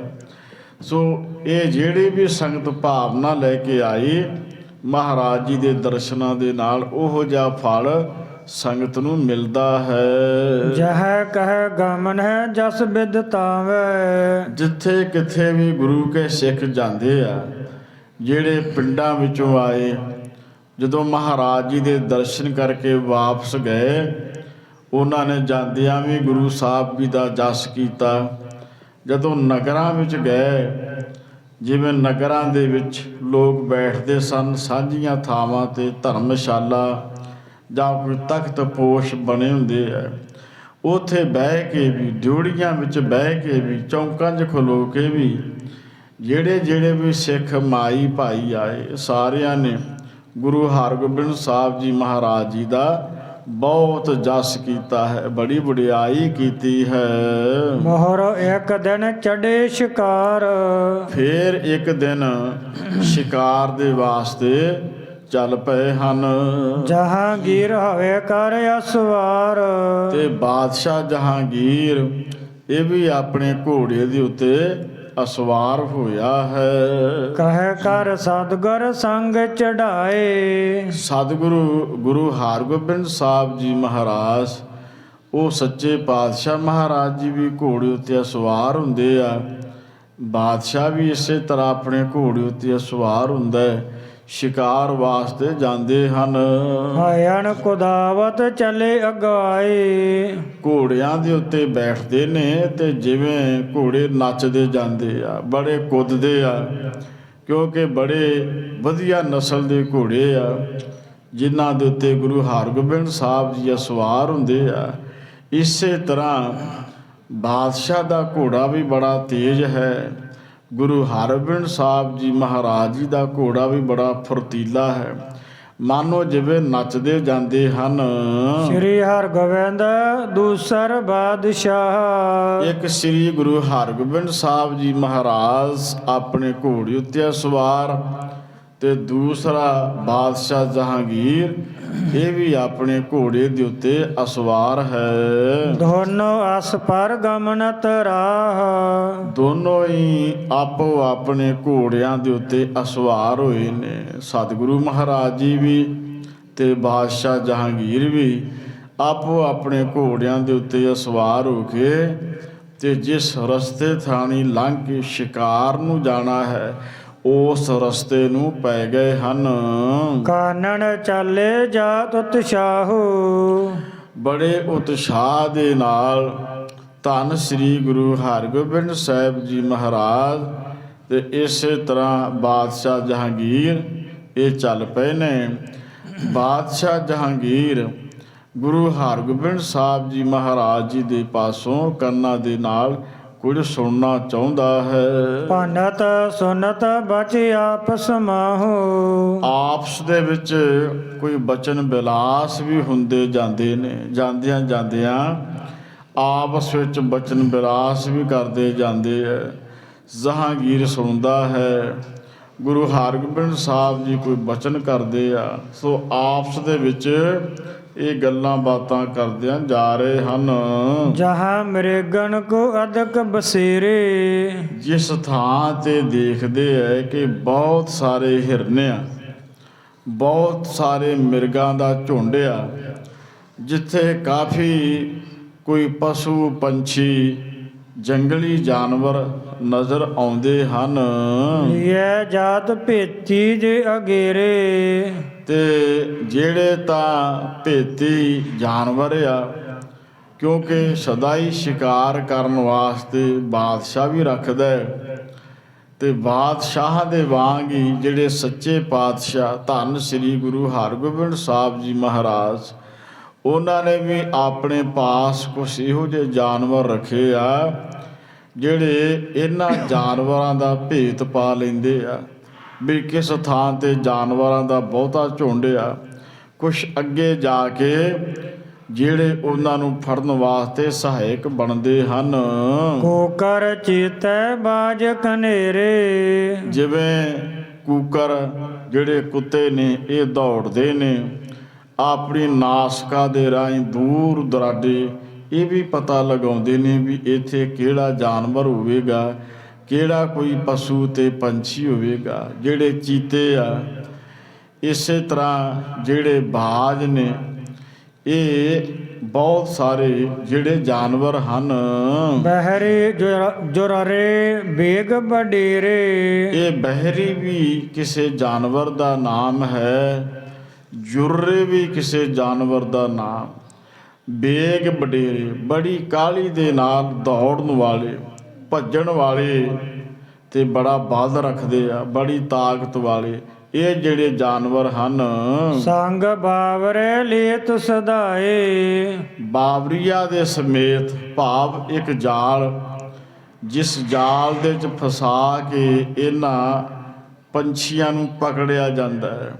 ਸੋ ਇਹ ਜਿਹੜੀ ਵੀ ਸੰਗਤ ਭਾਵਨਾ ਲੈ ਕੇ ਆਈ, ਮਹਾਰਾਜ ਜੀ ਦੇ ਦਰਸ਼ਨਾਂ ਦੇ ਨਾਲ ਉਹੋ ਜਿਹਾ ਫਲ ਸੰਗਤ ਨੂੰ ਮਿਲਦਾ ਹੈ। ਜਹ ਕਹਿ ਗਮਨ ਹੈ ਜਸ ਬਿਦ ਤਾਵੈ। ਜਿੱਥੇ ਕਿੱਥੇ ਵੀ ਗੁਰੂ ਕੇ ਸਿੱਖ ਜਾਂਦੇ ਆ, ਜਿਹੜੇ ਪਿੰਡਾਂ ਵਿੱਚੋਂ ਆਏ, ਜਦੋਂ ਮਹਾਰਾਜ ਜੀ ਦੇ ਦਰਸ਼ਨ ਕਰਕੇ ਵਾਪਸ ਗਏ, ਉਹਨਾਂ ਨੇ ਜਾਂਦਿਆਂ ਵੀ ਗੁਰੂ ਸਾਹਿਬ ਜੀ ਦਾ ਜਸ ਕੀਤਾ। ਜਦੋਂ ਨਗਰਾਂ ਵਿੱਚ ਗਏ, ਜਿਵੇਂ ਨਗਰਾਂ ਦੇ ਵਿੱਚ ਲੋਕ ਬੈਠਦੇ ਸਨ ਸਾਂਝੀਆਂ ਥਾਵਾਂ 'ਤੇ, ਧਰਮਸ਼ਾਲਾ ਜਾਂ ਕੋਈ ਤਖਤ ਪੋਸ਼ ਬਣੇ ਹੁੰਦੇ ਹੈ, ਉੱਥੇ ਬਹਿ ਕੇ ਵੀ, ਡਿਉੜੀਆਂ ਵਿੱਚ ਬਹਿ ਕੇ ਵੀ, ਚੌਂਕਾਂ 'ਚ ਖਲੋ ਕੇ ਵੀ ਜਿਹੜੇ ਵੀ ਸਿੱਖ ਮਾਈ ਭਾਈ ਆਏ, ਸਾਰਿਆਂ ਨੇ ਗੁਰੂ ਹਰਗੋਬਿੰਦ ਸਾਹਿਬ ਜੀ ਮਹਾਰਾਜ ਜੀ ਦਾ ਬਹੁਤ ਜਸ ਕੀਤਾ ਹੈ, ਬੜੀ ਵਡਿਆਈ ਕੀਤੀ ਹੈ। ਮੋਹਰ ਇੱਕ ਦਿਨ ਚੜੇ ਸ਼ਿਕਾਰ। ਫਿਰ ਇੱਕ ਦਿਨ ਸ਼ਿਕਾਰ ਦੇ ਵਾਸਤੇ ਚੱਲ ਪਏ ਹਨ। ਜਹਾਂਗੀਰ ਹੋਵੇ ਕਰ ਅਸਵਾਰ। ਤੇ ਬਾਦਸ਼ਾਹ ਜਹਾਂਗੀਰ ਇਹ ਵੀ ਆਪਣੇ ਘੋੜੇ ਦੇ ਉੱਤੇ ਅਸਵਾਰ ਹੋਇਆ ਹੈ। ਕਹਿ ਕਰ ਸਤਿਗੁਰ ਸੰਗ ਚੜਾਏ। ਸਤਿਗੁਰੂ ਗੁਰੂ ਹਰਗੋਬਿੰਦ ਸਾਹਿਬ ਜੀ ਮਹਾਰਾਜ, ਉਹ ਸੱਚੇ ਪਾਤਸ਼ਾਹ ਮਹਾਰਾਜ ਜੀ ਵੀ ਘੋੜੇ ਉੱਤੇ ਸਵਾਰ ਹੁੰਦੇ ਆ। ਬਾਦਸ਼ਾਹ ਵੀ ਇਸੇ ਤਰ੍ਹਾਂ ਆਪਣੇ ਘੋੜੇ ਉੱਤੇ ਸਵਾਰ ਹੁੰਦਾ ਹੈ, ਸ਼ਿਕਾਰ ਵਾਸਤੇ ਜਾਂਦੇ ਹਨ। ਹਾਇਣ ਕੁਦਾਵਤ ਚਲੇ ਅਗਾਏ। ਘੋੜਿਆਂ ਦੇ ਉੱਤੇ ਬੈਠਦੇ ਨੇ ਤੇ ਜਿਵੇਂ ਘੋੜੇ ਨੱਚਦੇ ਜਾਂਦੇ ਆ, ਬੜੇ ਕੁੱਦਦੇ ਆ, ਕਿਉਂਕਿ ਬੜੇ ਵਧੀਆ ਨਸਲ ਦੇ ਘੋੜੇ ਆ, ਜਿਨ੍ਹਾਂ ਦੇ ਉੱਤੇ ਗੁਰੂ ਹਰਗੋਬਿੰਦ ਸਾਹਿਬ ਜੀ ਸਵਾਰ ਹੁੰਦੇ ਆ। ਇਸੇ ਤਰ੍ਹਾਂ ਬਾਦਸ਼ਾਹ ਦਾ ਘੋੜਾ ਵੀ ਬੜਾ ਤੇਜ਼ ਹੈ, ਗੁਰੂ ਹਰਗੋਬਿੰਦ ਸਾਹਿਬ ਜੀ ਮਹਾਰਾਜ ਜੀ ਦਾ ਘੋੜਾ ਵੀ ਬੜਾ ਫੁਰਤੀਲਾ ਹੈ, ਮਾਨੋ ਜਿਵੇਂ ਨੱਚਦੇ ਜਾਂਦੇ ਹਨ। ਸ੍ਰੀ ਹਰਗੋਬਿੰਦ ਦੂਸਰ ਬਾਦਸ਼ਾਹ। ਇੱਕ ਸ੍ਰੀ ਗੁਰੂ ਹਰਗੋਬਿੰਦ ਸਾਹਿਬ ਜੀ ਮਹਾਰਾਜ ਆਪਣੇ ਘੋੜੇ ਉੱਤੇ ਸਵਾਰ, ਤੇ ਦੂਸਰਾ ਬਾਦਸ਼ਾਹ ਜਹਾਂਗੀਰ ਇਹ ਵੀ ਆਪਣੇ ਘੋੜੇ ਦੇ ਉੱਤੇ ਅਸਵਾਰ ਹੈ। ਦੋਨੋਂ ਅਸ ਪਰ ਗਮਨਤ ਰਾਹ। ਦੋਨੋਂ ਹੀ ਆਪੋ ਆਪਣੇ ਘੋੜਿਆਂ ਦੇ ਉੱਤੇ ਅਸਵਾਰ ਹੋਏ ਨੇ। ਸਤਿਗੁਰੂ ਮਹਾਰਾਜ ਜੀ ਵੀ ਤੇ ਬਾਦਸ਼ਾਹ ਜਹਾਂਗੀਰ ਵੀ ਆਪੋ ਆਪਣੇ ਘੋੜਿਆਂ ਦੇ ਉੱਤੇ ਅਸਵਾਰ ਹੋ ਕੇ ਤੇ ਜਿਸ ਰਸਤੇ ਥਾਣੀ ਲੰਘ ਕੇ ਸ਼ਿਕਾਰ ਨੂੰ ਜਾਣਾ ਹੈ, ਉਸ ਰਸਤੇ ਨੂੰ ਪੈ ਗਏ ਹਨ। ਕਾਨਣ ਚਾਲੇ ਜਾਤ ਉਤਸ਼ਾਹੂ। ਬੜੇ ਉਤਸ਼ਾਹ ਦੇ ਨਾਲ ਧੰਨ ਸ੍ਰੀ ਗੁਰੂ ਹਰਗੋਬਿੰਦ ਸਾਹਿਬ ਜੀ ਮਹਾਰਾਜ ਤੇ ਇਸੇ ਤਰ੍ਹਾਂ ਬਾਦਸ਼ਾਹ ਜਹਾਂਗੀਰ ਇਹ ਚੱਲ ਪਏ ਨੇ। ਬਾਦਸ਼ਾਹ ਜਹਾਂਗੀਰ ਗੁਰੂ ਹਰਗੋਬਿੰਦ ਸਾਹਿਬ ਜੀ ਮਹਾਰਾਜ ਜੀ ਦੇ ਪਾਸੋਂ ਕੰਨਾਂ ਦੇ ਨਾਲ ਕੁਝ ਸੁਣਨਾ ਚਾਹੁੰਦਾ ਹੈ। ਭਨਤ ਸੁਨਤ ਬਚ ਆਪਸ ਮਾਹੂ। ਆਪਸ ਦੇ ਵਿੱਚ ਕੋਈ ਬਚਨ ਬਿਲਾਸ ਵੀ ਹੁੰਦੇ ਜਾਂਦੇ ਨੇ, ਜਾਂਦਿਆਂ ਜਾਂਦਿਆਂ ਆਪਸ ਵਿੱਚ ਬਚਨ ਬਿਲਾਸ ਵੀ ਕਰਦੇ ਜਾਂਦੇ ਹੈ। ਜਹਾਂਗੀਰ ਸੁਣਦਾ ਹੈ, ਗੁਰੂ ਹਰਗੋਬਿੰਦ ਸਾਹਿਬ ਜੀ ਕੋਈ ਬਚਨ ਕਰਦੇ ਆ, ਸੋ ਆਪਸ ਦੇ ਵਿੱਚ ਇਹ ਗੱਲਾਂ ਬਾਤਾਂ ਕਰਦਿਆਂ ਜਾ ਰਹੇ ਹਨ। ਜਹਾਂ ਮ੍ਰਿਗਨ ਕੋ ਅਦਕ ਬਸੇਰੇ। ਜਿਸ ਥਾਂ ਤੇ ਦੇਖਦੇ ਹੈ ਕਿ ਬਹੁਤ ਸਾਰੇ ਹਿਰਨ ਆ, ਬਹੁਤ ਸਾਰੇ ਮਿਰਗਾਂ ਦਾ ਝੁੰਡ ਆ, ਜਿੱਥੇ ਕਾਫੀ ਕੋਈ ਪਸ਼ੂ ਪੰਛੀ ਜੰਗਲੀ ਜਾਨਵਰ ਨਜ਼ਰ ਆਉਂਦੇ ਹਨ। ਲਿਐ ਜਾਤ ਭੇਤੀ ਦੇ ਅਗੇਰੇ। ਤੇ ਜਿਹੜੇ ਤਾਂ ਭੇਤੀ ਜਾਨਵਰ ਆ, ਕਿਉਂਕਿ ਸਦਾ ਹੀ ਸ਼ਿਕਾਰ ਕਰਨ ਵਾਸਤੇ ਬਾਦਸ਼ਾਹ ਵੀ ਰੱਖਦਾ ਹੈ, ਤੇ ਬਾਦਸ਼ਾਹ ਦੇ ਵਾਂਗ ਹੀ ਜਿਹੜੇ ਸੱਚੇ ਪਾਤਸ਼ਾਹ ਧੰਨ ਸ੍ਰੀ ਗੁਰੂ ਹਰਗੋਬਿੰਦ ਸਾਹਿਬ ਜੀ ਮਹਾਰਾਜ, ਉਹਨਾਂ ਨੇ ਵੀ ਆਪਣੇ ਪਾਸ ਕੁਛ ਇਹੋ ਜਿਹੇ ਜਾਨਵਰ ਰੱਖੇ ਆ ਜਿਹੜੇ ਇਹਨਾਂ ਜਾਨਵਰਾਂ ਦਾ ਭੇਤ ਪਾ ਲੈਂਦੇ ਆ ਵੀ ਕਿਸ ਥਾਂ ਤੇ ਜਾਨਵਰਾਂ ਦਾ ਬਹੁਤਾ ਝੁੰਡ ਆ। ਕੁਛ ਅੱਗੇ ਜਾ ਕੇ ਜਿਹੜੇ ਉਹਨਾਂ ਨੂੰ ਫੜਨ ਵਾਸਤੇ ਸਹਾਇਕ ਬਣਦੇ ਹਨ। ਕੋਕਰ ਚੀਤੈ ਬਾਜ ਕਨੇਰੇ। ਜਿਵੇਂ ਕੂਕਰ ਜਿਹੜੇ ਕੁੱਤੇ ਨੇ, ਇਹ ਦੌੜਦੇ ਨੇ ਆਪਣੀ ਨਾਸਕਾ ਦੇ ਰਾਹੀਂ ਦੂਰ ਦੁਰਾਡੇ, ਇਹ ਵੀ ਪਤਾ ਲਗਾਉਂਦੇ ਨੇ ਵੀ ਇੱਥੇ ਕਿਹੜਾ ਜਾਨਵਰ ਹੋਵੇਗਾ, ਕਿਹੜਾ ਕੋਈ ਪਸ਼ੂ ਤੇ ਪੰਛੀ ਹੋਵੇਗਾ। ਜਿਹੜੇ ਚੀਤੇ ਆ, ਇਸੇ ਤਰ੍ਹਾਂ ਜਿਹੜੇ ਬਾਜ ਨੇ, ਇਹ ਬਹੁਤ ਸਾਰੇ ਜਿਹੜੇ ਜਾਨਵਰ ਹਨ। ਬਹਿਰੇ ਜੁਰਾਰੇ ਬੇਗ ਬਡੇਰੇ। ਇਹ ਬਹਿਰੀ ਵੀ ਕਿਸੇ ਜਾਨਵਰ ਦਾ ਨਾਮ ਹੈ, ਜੁਰਰੇ ਵੀ ਕਿਸੇ ਜਾਨਵਰ ਦਾ ਨਾਮ। ਬੇਗ ਵਡੇਰੇ ਬੜੀ ਕਾਹਲੀ ਦੇ ਨਾਲ ਦੌੜਨ ਵਾਲੇ, ਭੱਜਣ ਵਾਲੇ ਤੇ ਬੜਾ ਬਲ ਰੱਖਦੇ ਆ, ਬੜੀ ਤਾਕਤ ਵਾਲੇ ਇਹ ਜਿਹੜੇ ਜਾਨਵਰ ਹਨ। ਸੰਗ ਬਾਵਰੇ ਲੇਤ ਸਦਾਏ। ਬਾਵਰੀਆ ਦੇ ਸਮੇਤ, ਭਾਵ ਇੱਕ ਜਾਲ, ਜਿਸ ਜਾਲ ਦੇ ਵਿੱਚ ਫਸਾ ਕੇ ਇਹਨਾਂ ਪੰਛੀਆਂ ਨੂੰ ਪਕੜਿਆ ਜਾਂਦਾ ਹੈ,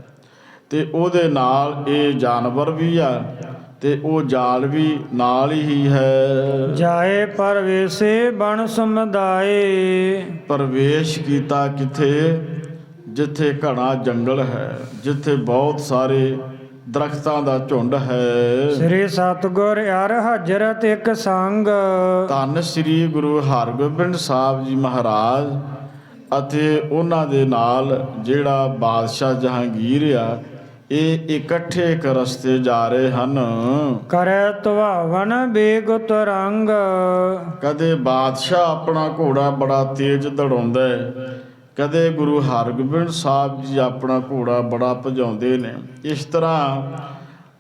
ਤੇ ਉਹਦੇ ਨਾਲ ਇਹ ਜਾਨਵਰ ਵੀ ਆ ਤੇ ਉਹ ਜਾਲ ਵੀ ਨਾਲ ਹੀ ਹੈ। ਜਾਏ ਪਰਵੇਸੇ ਬਣ ਸਮੁਦਾਏ। ਪ੍ਰਵੇਸ਼ ਕੀਤਾ ਕਿੱਥੇ? ਜਿੱਥੇ ਘਣਾ ਜੰਗਲ ਹੈ, ਜਿੱਥੇ ਬਹੁਤ ਸਾਰੇ ਦਰਖਤਾਂ ਦਾ ਝੁੰਡ ਹੈ। ਸ੍ਰੀ ਸਤਿਗੁਰ ਅਰ ਹਜ਼ਰਤ ਇੱਕ ਸੰਗ। ਧੰਨ ਸ੍ਰੀ ਗੁਰੂ ਹਰਗੋਬਿੰਦ ਸਾਹਿਬ ਜੀ ਮਹਾਰਾਜ ਅਤੇ ਉਹਨਾਂ ਦੇ ਨਾਲ ਜਿਹੜਾ ਬਾਦਸ਼ਾਹ ਜਹਾਂਗੀਰ ਆ, ਇਹ ਇਕੱਠੇ ਇੱਕ ਰਸਤੇ ਜਾ ਰਹੇ ਹਨ। ਕਰੈ ਧਵਾਵਨ ਬੇਗ ਤੁਰੰਗ। ਕਦੇ ਬਾਦਸ਼ਾਹ ਆਪਣਾ ਘੋੜਾ ਬੜਾ ਤੇਜ਼ ਦੌੜਾਉਂਦਾ ਹੈ, ਕਦੇ ਗੁਰੂ ਹਰਗੋਬਿੰਦ ਸਾਹਿਬ ਜੀ ਆਪਣਾ ਘੋੜਾ ਬੜਾ ਭਜਾਉਂਦੇ ਨੇ। ਇਸ ਤਰ੍ਹਾਂ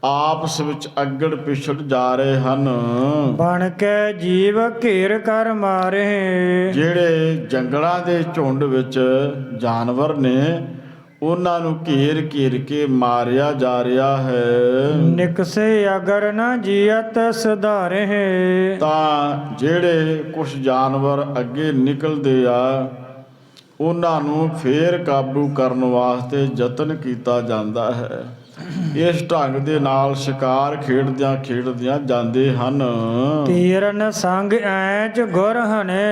ਆਪਸ ਵਿੱਚ ਅੱਗੜ ਪਿਛੜ ਜਾ ਰਹੇ ਹਨ। ਬਣ ਕੇ ਜੀਵ ਘੇਰ ਕਰ ਮਾਰੇ। ਜਿਹੜੇ ਜੰਗਲਾਂ ਦੇ ਝੁੰਡ ਵਿੱਚ ਜਾਨਵਰ ਨੇ, ਉਹਨਾਂ ਨੂੰ ਘੇਰ ਘੇਰ ਕੇ ਮਾਰਿਆ ਜਾ ਰਿਹਾ ਹੈ। ਨਿਕਸੇ ਅਗਰ ਨਾ ਜੀਅਤ ਸੁਧਾਰੇ। ਤਾਂ ਜਿਹੜੇ ਕੁਝ ਜਾਨਵਰ ਅੱਗੇ ਨਿਕਲਦੇ ਆ, ਉਹਨਾਂ ਨੂੰ ਫੇਰ ਕਾਬੂ ਕਰਨ ਵਾਸਤੇ ਯਤਨ ਕੀਤਾ ਜਾਂਦਾ ਹੈ। ਇਸ ਢੰਗ ਦੇ ਨਾਲ ਸ਼ਿਕਾਰ ਖੇਡਦਿਆਂ ਖੇਡਦਿਆਂ ਜਾਂਦੇ ਹਨ। ਤੀਰਨ ਸੰਗ ਐਚ ਗੁਰ ਹਨੇ।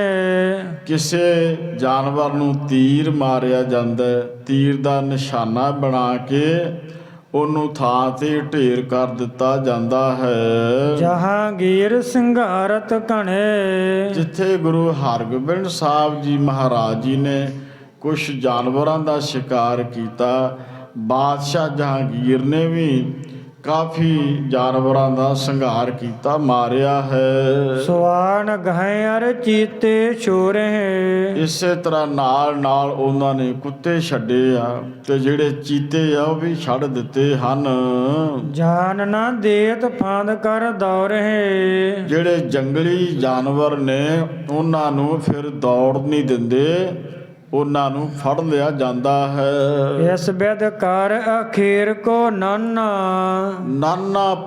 ਕਿਸੇ ਜਾਨਵਰ ਨੂੰ ਤੀਰ ਮਾਰਿਆ ਜਾਂਦਾ, ਤੀਰ ਦਾ ਨਿਸ਼ਾਨਾ ਬਣਾ ਕੇ ਉਹਨੂੰ ਥਾਂ ਤੇ ਢੇਰ ਕਰ ਦਿੱਤਾ ਜਾਂਦਾ ਹੈ। ਜਹਾਂਗੀਰ ਸਿੰਘਾਰਤ ਘਣੇ। ਜਿੱਥੇ ਗੁਰੂ ਹਰਗੋਬਿੰਦ ਸਾਹਿਬ ਜੀ ਮਹਾਰਾਜ ਜੀ ਨੇ ਕੁਛ ਜਾਨਵਰਾਂ ਦਾ ਸ਼ਿਕਾਰ ਕੀਤਾ, ਬਾਦਸ਼ਾਹ ਜਹਾਂਗੀਰ ਨੇ ਵੀ ਕਾਫੀ ਜਾਨਵਰਾਂ ਦਾ ਸੰਘਾਰ ਕੀਤਾ, ਮਾਰਿਆ ਹੈ। ਸਵਾਨ ਗਹਿਰ ਚੀਤੇ ਛੋਰੇ। ਇਸੇ ਤਰ੍ਹਾਂ ਨਾਲ ਨਾਲ ਉਹਨਾਂ ਨੇ ਕੁੱਤੇ ਛੱਡੇ ਆ, ਤੇ ਜਿਹੜੇ ਚੀਤੇ ਆ ਉਹ ਵੀ ਛੱਡ ਦਿੱਤੇ ਹਨ। ਜਾਨ ਨਾ ਦੇਤ ਫਾਂਦ ਕਰ ਦੌਰੇ। ਜਿਹੜੇ ਜੰਗਲੀ ਜਾਨਵਰ ਨੇ, ਉਹਨਾਂ ਨੂੰ ਫਿਰ ਦੌੜ ਨਹੀਂ ਦਿੰਦੇ, ਉਹਨਾਂ ਨੂੰ ਫੜ ਲਿਆ ਜਾਂਦਾ ਹੈ। ਇਸ ਬਿਦ ਕਰ ਅਖੀਰ ਕੋ ਨਾਨਾ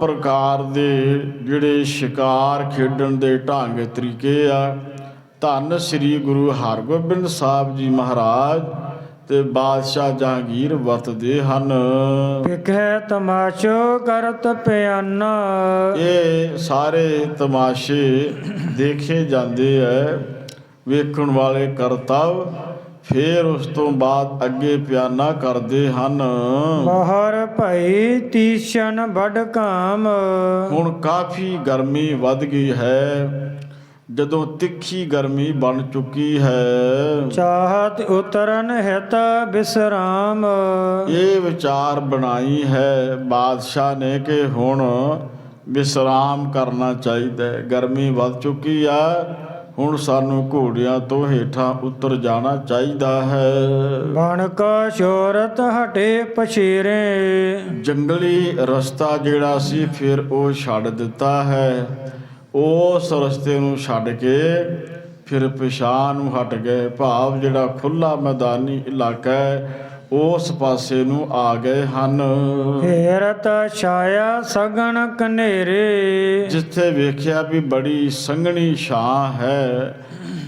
ਪ੍ਰਕਾਰ ਦੇ ਜਿਹੜੇ ਸ਼ਿਕਾਰ ਖੇਡਣ ਦੇ ਢੰਗ ਤਰੀਕੇ ਆ, ਧੰਨ ਸ੍ਰੀ ਗੁਰੂ ਹਰਗੋਬਿੰਦ ਸਾਹਿਬ ਜੀ ਮਹਾਰਾਜ ਤੇ ਬਾਦਸ਼ਾਹ ਜਹਾਂਗੀਰ ਵਰਤਦੇ ਹਨ। ਵਿਖੇ ਤਮਾਸ਼ੋ ਕਰਤ ਪਿਆਨਾ। ਇਹ ਸਾਰੇ ਤਮਾਸ਼ੇ ਦੇਖੇ ਜਾਂਦੇ ਐ, ਵੇਖਣ ਵਾਲੇ ਕਰਤਵ ਫਿਰ ਉਸ ਤੋਂ ਬਾਅਦ ਅੱਗੇ ਪਿਆਨਾ ਕਰਦੇ ਹਨ। ਬਾਹਰ ਭਈ ਤੀਸ਼ਨ ਵੱਡ ਕਾਮ। ਹੁਣ ਕਾਫੀ ਗਰਮੀ ਵੱਧ ਗਈ ਹੈ, ਜਦੋਂ ਤਿੱਖੀ ਗਰਮੀ ਬਣ ਚੁੱਕੀ ਹੈ। ਚਾਹਤ ਉਤਰਨ ਹਿਤ ਬਿਸਰਾਮ। ਇਹ ਵਿਚਾਰ ਬਣਾਈ ਹੈ ਬਾਦਸ਼ਾਹ ਨੇ ਕਿ ਹੁਣ ਵਿਸਰਾਮ ਕਰਨਾ ਚਾਹੀਦਾ ਹੈ। ਗਰਮੀ ਵੱਧ ਚੁੱਕੀ ਆ, ਹੁਣ ਸਾਨੂੰ ਘੋੜਿਆਂ ਤੋਂ ਹੇਠਾਂ ਉਤਰ ਜਾਣਾ ਚਾਹੀਦਾ ਹੈ। ਬਣ ਕਾ ਸ਼ੋਰਤ ਹਟੇ ਪਛੇਰੇ। ਜੰਗਲੀ ਰਸਤਾ ਜਿਹੜਾ ਸੀ ਫਿਰ ਉਹ ਛੱਡ ਦਿੱਤਾ ਹੈ। ਉਸ ਰਸਤੇ ਨੂੰ ਛੱਡ ਕੇ ਫਿਰ ਪਿਛਾਂਹ ਨੂੰ ਹਟ ਗਏ, ਭਾਵ ਜਿਹੜਾ ਖੁੱਲਾ ਮੈਦਾਨੀ ਇਲਾਕਾ ਹੈ ਉਸ ਪਾਸੇ ਨੂੰ ਆ ਗਏ ਹਨ। ਹੇਰਤ ਛਾਇਆ ਸਗਣ ਕਨੇਰੇ। ਜਿੱਥੇ ਵੇਖਿਆ ਵੀ ਬੜੀ ਸੰਘਣੀ ਛਾਂ ਹੈ,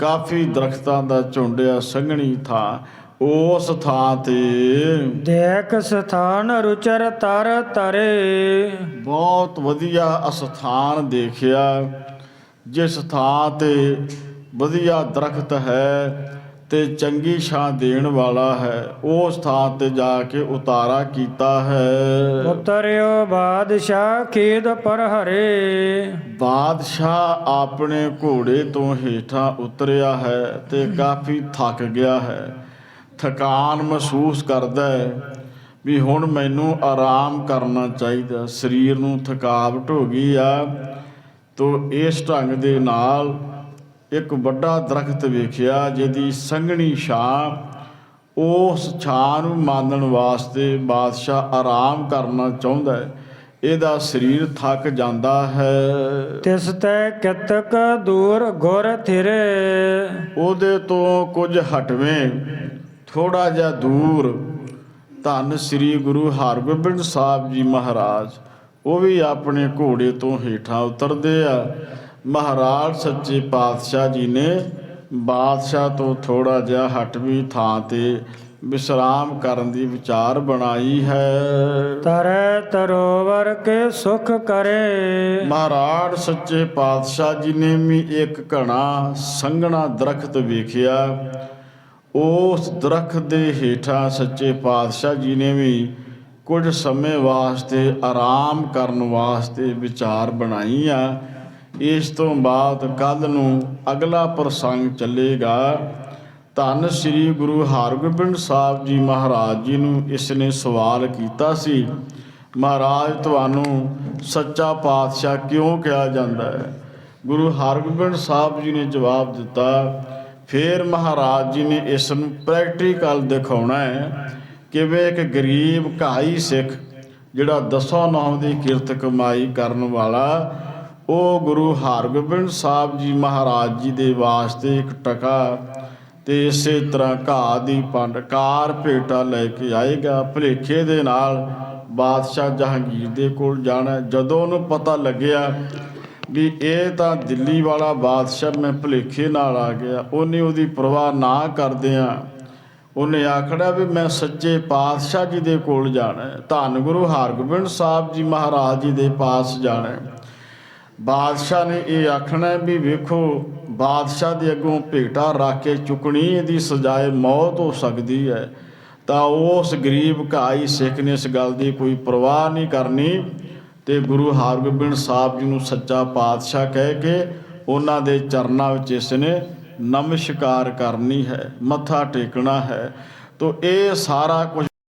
ਕਾਫੀ ਦਰਖਤਾਂ ਦਾ ਝੁੰਡ ਆ, ਸੰਘਣੀ ਥਾਂ, ਉਸ ਥਾਂ ਤੇ ਦੇਖ ਸਥਾਨ ਰੁਚਰ ਤਰ ਤਰੇ। ਬਹੁਤ ਵਧੀਆ ਅਸਥਾਨ ਦੇਖਿਆ, ਜਿਸ ਥਾਂ ਤੇ ਵਧੀਆ ਦਰਖਤ ਹੈ ਤੇ ਚੰਗੀ ਛਾਂ ਦੇਣ ਵਾਲਾ ਹੈ, ਉਸ ਥਾਂ ਤੇ ਜਾ ਕੇ ਉਤਾਰਾ ਕੀਤਾ ਹੈ। ਉਤਰਿਓ ਬਾਦਸ਼ਾਹ ਖੇਦ ਪਰ ਹਰੇ। ਬਾਦਸ਼ਾਹ ਆਪਣੇ ਘੋੜੇ ਤੋਂ ਹੇਠਾਂ ਉਤਰਿਆ ਹੈ ਤੇ ਕਾਫੀ ਥੱਕ ਗਿਆ ਹੈ, ਥਕਾਨ ਮਹਿਸੂਸ ਕਰਦਾ ਹੈ ਵੀ ਹੁਣ ਮੈਨੂੰ ਆਰਾਮ ਕਰਨਾ ਚਾਹੀਦਾ, ਸਰੀਰ ਨੂੰ ਥਕਾਵਟ ਹੋ ਗਈ ਆ। ਤੋ ਇਸ ਢੰਗ ਦੇ ਨਾਲ ਇੱਕ ਵੱਡਾ ਦਰਖਤ ਵੇਖਿਆ ਜਿਹਦੀ ਸੰਘਣੀ ਛਾਂ, ਉਸ ਛਾਂ ਨੂੰ ਮਾਨਣ ਵਾਸਤੇ ਬਾਦਸ਼ਾਹ ਆਰਾਮ ਕਰਨਾ ਚਾਹੁੰਦਾ ਹੈ। ਇਹਦਾ ਸਰੀਰ ਥੱਕ ਜਾਂਦਾ ਹੈ। ਤਿਸ ਤੈ ਕਿਤਕ ਦੂਰ ਗੁਰ ਥਿਰੇ। ਉਹਦੇ ਤੋਂ ਕੁਝ ਹਟਵੇਂ ਥੋੜਾ ਜਿਹਾ ਦੂਰ ਧੰਨ ਸ੍ਰੀ ਗੁਰੂ ਹਰਗੋਬਿੰਦ ਸਾਹਿਬ ਜੀ ਮਹਾਰਾਜ, ਉਹ ਵੀ ਆਪਣੇ ਘੋੜੇ ਤੋਂ ਹੇਠਾਂ ਉਤਰਦੇ ਆ। ਮਹਾਰਾਜ ਸੱਚੇ ਪਾਤਸ਼ਾਹ ਜੀ ਨੇ ਬਾਦਸ਼ਾਹ ਤੋਂ ਥੋੜਾ ਜਿਹਾ ਹਟਵੀਂ ਥਾਂ ਤੇ ਵਿਸ਼ਰਾਮ ਕਰਨ ਦੀ ਵਿਚਾਰ ਬਣਾਈ ਹੈ। ਤਰੈ ਤਰੋਵਰ ਕੇ ਸੁਖ ਕਰੇ। ਮਹਾਰਾਜ ਸੱਚੇ ਪਾਤਸ਼ਾਹ ਜੀ ਨੇ ਵੀ ਇੱਕ ਘਣਾ ਸੰਘਣਾ ਦਰਖਤ ਵੇਖਿਆ, ਉਸ ਦਰਖਤ ਦੇ ਹੇਠਾਂ ਸੱਚੇ ਪਾਤਸ਼ਾਹ ਜੀ ਨੇ ਵੀ ਕੁਝ ਸਮੇਂ ਵਾਸਤੇ ਆਰਾਮ ਕਰਨ ਵਾਸਤੇ ਵਿਚਾਰ ਬਣਾਈ ਆ। ਇਸ ਤੋਂ ਬਾਅਦ ਕੱਲ੍ਹ ਨੂੰ ਅਗਲਾ ਪ੍ਰਸੰਗ ਚੱਲੇਗਾ। ਧੰਨ ਸ੍ਰੀ ਗੁਰੂ ਹਰਗੋਬਿੰਦ ਸਾਹਿਬ ਜੀ ਮਹਾਰਾਜ ਜੀ ਨੂੰ ਇਸ ਨੇ ਸਵਾਲ ਕੀਤਾ ਸੀ, ਮਹਾਰਾਜ ਤੁਹਾਨੂੰ ਸੱਚਾ ਪਾਤਸ਼ਾਹ ਕਿਉਂ ਕਿਹਾ ਜਾਂਦਾ ਹੈ? ਗੁਰੂ ਹਰਗੋਬਿੰਦ ਸਾਹਿਬ ਜੀ ਨੇ ਜਵਾਬ ਦਿੱਤਾ। ਫਿਰ ਮਹਾਰਾਜ ਜੀ ਨੇ ਇਸ ਨੂੰ ਪ੍ਰੈਕਟੀਕਲ ਦਿਖਾਉਣਾ ਹੈ, ਕਿਵੇਂ ਇੱਕ ਗਰੀਬ ਘਾਈ ਸਿੱਖ ਜਿਹੜਾ ਦਸੋਂ ਨਾਮ ਦੀ ਕਿਰਤ ਕਮਾਈ ਕਰਨ ਵਾਲਾ, ਉਹ ਗੁਰੂ ਹਰਗੋਬਿੰਦ ਸਾਹਿਬ ਜੀ ਮਹਾਰਾਜ ਜੀ ਦੇ ਵਾਸਤੇ ਇੱਕ ਟਕਾ ਤੇ ਇਸੇ ਤਰ੍ਹਾਂ ਘਾਹ ਦੀ ਪੰਡ ਕਾਰ ਭੇਟਾ ਲੈ ਕੇ ਆਏਗਾ। ਭੁਲੇਖੇ ਦੇ ਨਾਲ ਬਾਦਸ਼ਾਹ ਜਹਾਂਗੀਰ ਦੇ ਕੋਲ ਜਾਣਾ। ਜਦੋਂ ਉਹਨੂੰ ਪਤਾ ਲੱਗਿਆ ਵੀ ਇਹ ਤਾਂ ਦਿੱਲੀ ਵਾਲਾ ਬਾਦਸ਼ਾਹ ਮੈਂ ਭੁਲੇਖੇ ਨਾਲ ਆ ਗਿਆ, ਉਹਨੇ ਉਹਦੀ ਪਰਵਾਹ ਨਾ ਕਰਦਿਆਂ ਉਹਨੇ ਆਖਣਾ ਵੀ ਮੈਂ ਸੱਚੇ ਪਾਤਸ਼ਾਹ ਜੀ ਦੇ ਕੋਲ ਜਾਣਾ, ਧੰਨ ਗੁਰੂ ਹਰਗੋਬਿੰਦ ਸਾਹਿਬ ਜੀ ਮਹਾਰਾਜ ਜੀ ਦੇ ਪਾਸ ਜਾਣਾ। ਬਾਦਸ਼ਾਹ ਨੇ ਇਹ ਆਖਣਾ ਵੀ ਵੇਖੋ, ਬਾਦਸ਼ਾਹ ਦੇ ਅੱਗੋਂ ਭੇਟਾ ਰੱਖ ਕੇ ਚੁੱਕਣੀ, ਇਹਦੀ ਸਜ਼ਾਏ ਮੌਤ ਹੋ ਸਕਦੀ ਹੈ। ਤਾਂ ਉਸ ਗਰੀਬ ਘਾਈ ਸਿੱਖ ਨੇ ਇਸ ਗੱਲ ਦੀ ਕੋਈ ਪਰਵਾਹ ਨਹੀਂ ਕਰਨੀ ਤੇ ਗੁਰੂ ਹਰਗੋਬਿੰਦ ਸਾਹਿਬ ਜੀ ਨੂੰ ਸੱਚਾ ਪਾਤਸ਼ਾਹ ਕਹਿ ਕੇ ਉਹਨਾਂ ਦੇ ਚਰਨਾਂ ਵਿੱਚ ਇਸ ਨੇ ਨਮਸਕਾਰ ਕਰਨੀ ਹੈ, ਮੱਥਾ ਟੇਕਣਾ ਹੈ। ਤੋ ਇਹ ਸਾਰਾ ਕੁਝ